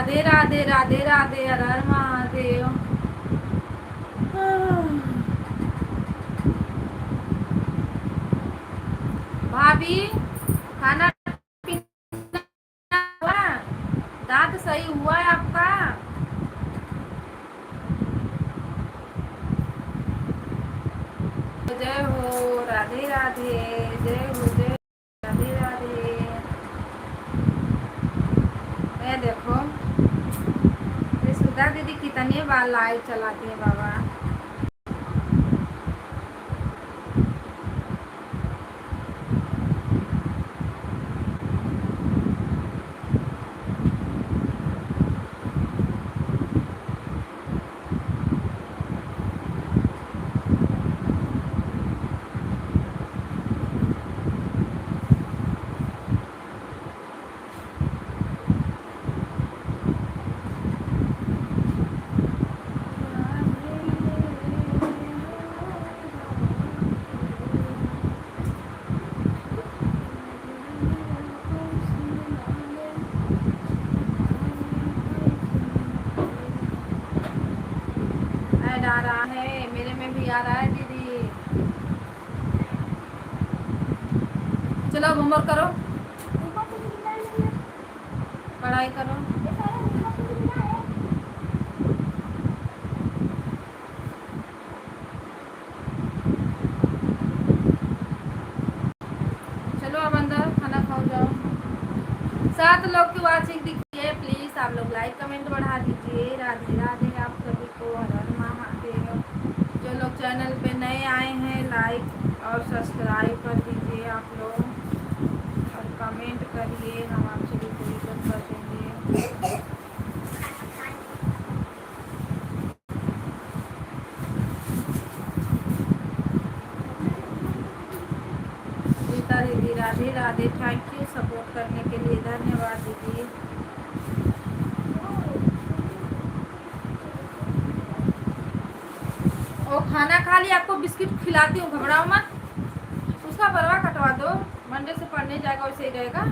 राधे राधे राधे राधे, हर हर महादेव। भाभी खाना पीना हुआ? दांत सही हुआ है आपका? जय हो, राधे राधे, जय हो, जय राधे राधे। ये देखो ये सुधा दीदी कितनी बार लाइव चलाती है बाबा। ऐड आ रहा है, मेरे में भी आ रहा है दीदी। चलो अब होमवर्क करो, पढ़ाई करो। चलो अब अंदर खाना खाओ जाओ। 7 लोग की वाचिंग दिखिए प्लीज, आप लोग लाइक कमेंट बढ़ा दीजिए। राधे राधे आप सभी को, हर हर महादेव। जो लोग चैनल पे नए आए हैं लाइक और सब्सक्राइब कर दीजिए आप लोग, और कमेंट करिए, हम आपसे भी पूरी कर देंगे। गीता दीदी Radhe Radhe, thank you support करने के लिए, धन्यवाद दीदी। और खाना खा लिया, आपको बिस्किट खिलाती हूँ, घबराओ मत। उसका परवा कटवा दो, मंडे से पढ़ने जाएगा वैसे ही रहेगा।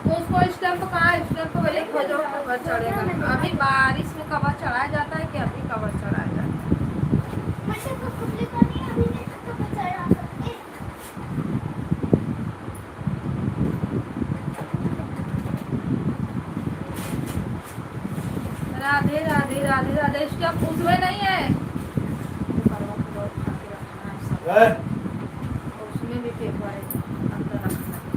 तो उसको स्टैम्प कहाँ है? स्टैम्प पहले खोजो, कवर चढ़ेगा। अभी बारिश में कवर चढ़ाया जाता है कि अभी कवर चढ़ाया जाता है? राधे राधे राधे राधे, स्टैम्प उसमें नहीं है, उसमें भी पेपर है, अंदर रखना है।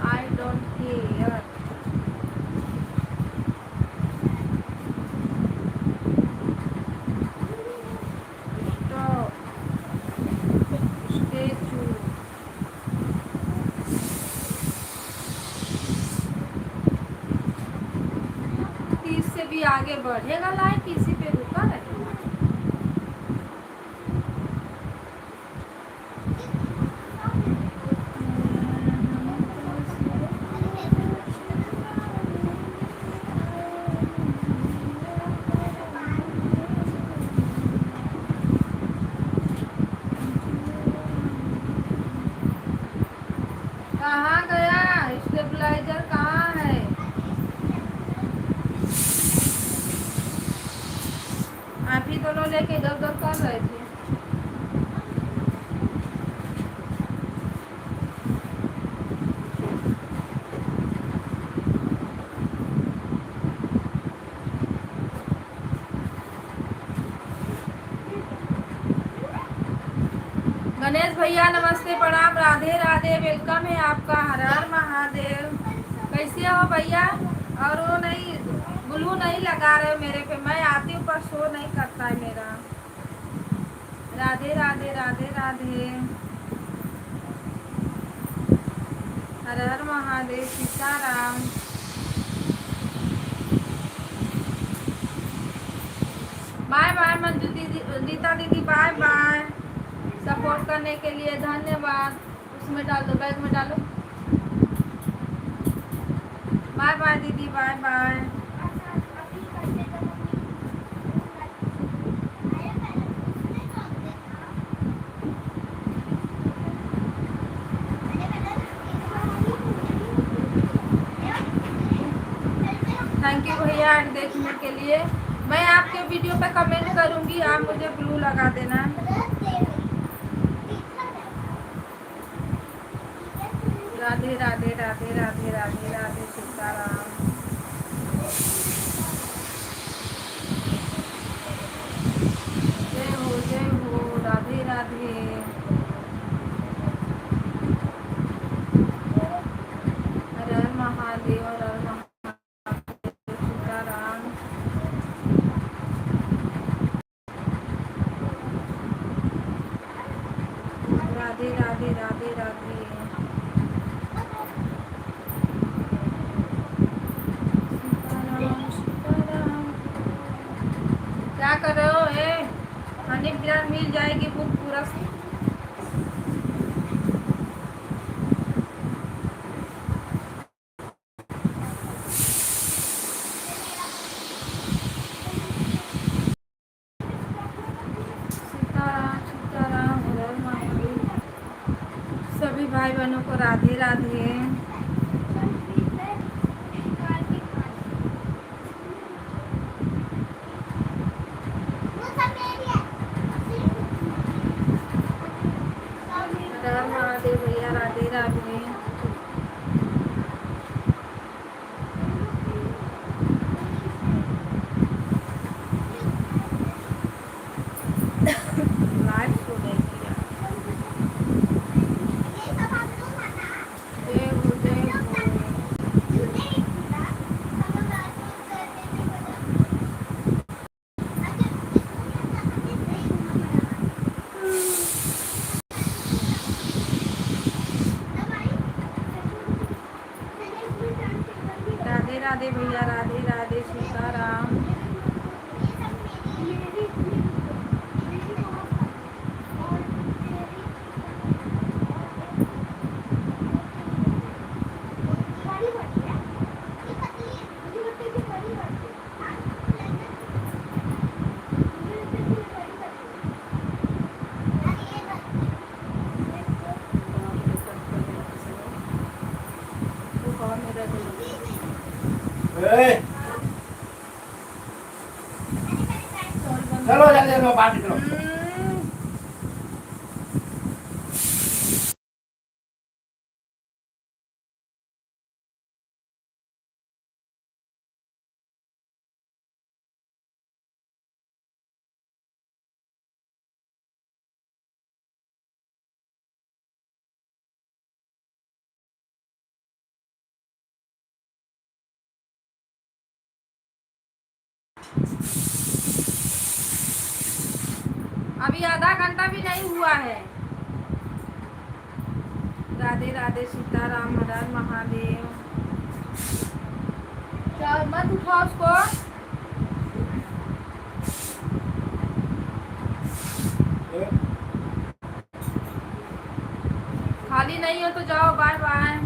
I don't care. Stop. Stay true. तीस से भी आगे बढ़ेगा लाइफ, इसी पे रुका रहेगा। कहाँ गया स्टेबलाइजर, कहाँ है? आप ही दोनों लेके इधर उधर कर रहे थे। गणेश भैया नमस्ते, प्रणाम, राधे राधे, वेलकम है आपका, हर हर महादेव। कैसे हो भैया? और वो नहीं, ब्लू नहीं लगा रहे हो मेरे पे, मैं आती हूँ पर शो नहीं करता है मेरा। राधे राधे राधे राधे, हर हर महादेव, सीताराम। बाय बाय मंजू दीदी, नीता दीदी, बाय बाय। सपोर्ट करने के लिए धन्यवाद। उसमें डाल दो, बैग में डालो। बाय बाय दीदी, बाय बाय। थैंक यू भैया एंड देखने के लिए। मैं आपके वीडियो पे कमेंट करूंगी, आप मुझे ब्लू लगा देना। राधे राधे राधे राधे राधे राधे सीताराम। जय हो राधे राधे। हर हर महादेव, हर हर महादेव, सीताराम। राधे राधे राधे राधे। सीताराम सीताराम। क्या कर रहे हो? हनी बिरयानी मिल जाएगी बुक पूरा। सीताराम सीताराम, हर हर महादेव। सभी भाई बहनों को राधे राधे। हर हर महादेव भैया, राधे राधे। लाइव शो नहीं किया। जय हो जय हो। राधे राधे भैया, राधे राधे सीताराम। ए, चलो जल्दी चलो, बाहर निकलो। अभी आधा घंटा भी नहीं हुआ है। राधे राधे सीताराम, हर हर महादेव। क्या मत उठाओ उसको। खाली नहीं हो तो जाओ, बाय बाय।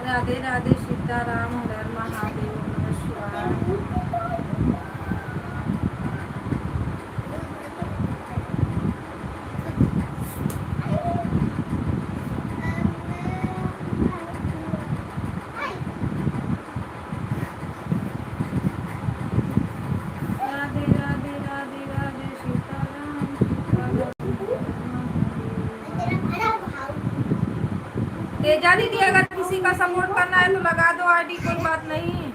राधे राधे सीताराम, हर हर महादेव, नमः शिवाय। राधे राधे राधे राधे सीताराम सीताराम। तेजा दीदी, अगर किसी का सपोर्ट करना है तो लगा दो आईडी, कोई बात नहीं।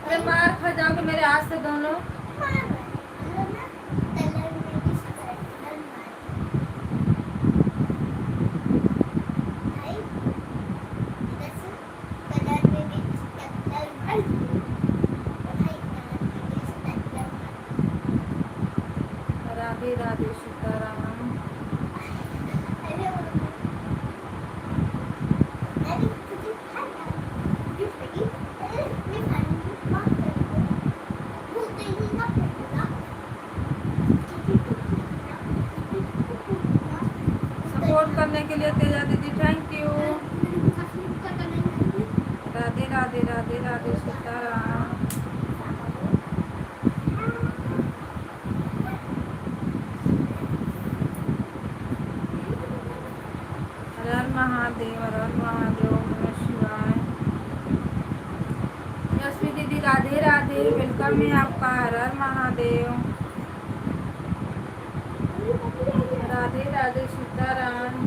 अरे मार मेरे हाथ से दोनों राधे राधे सीताराम। सपोर्ट करने के लिए तेजा दीदी थैंक यू। राधे राधे राधे राधे सीताराम। हर हर महादेव, हर हर महादेव, ओम नमः शिवाय। यशवी दीदी राधे राधे, वेलकम है आपका। हर हर महादेव, राधे राधे सीताराम।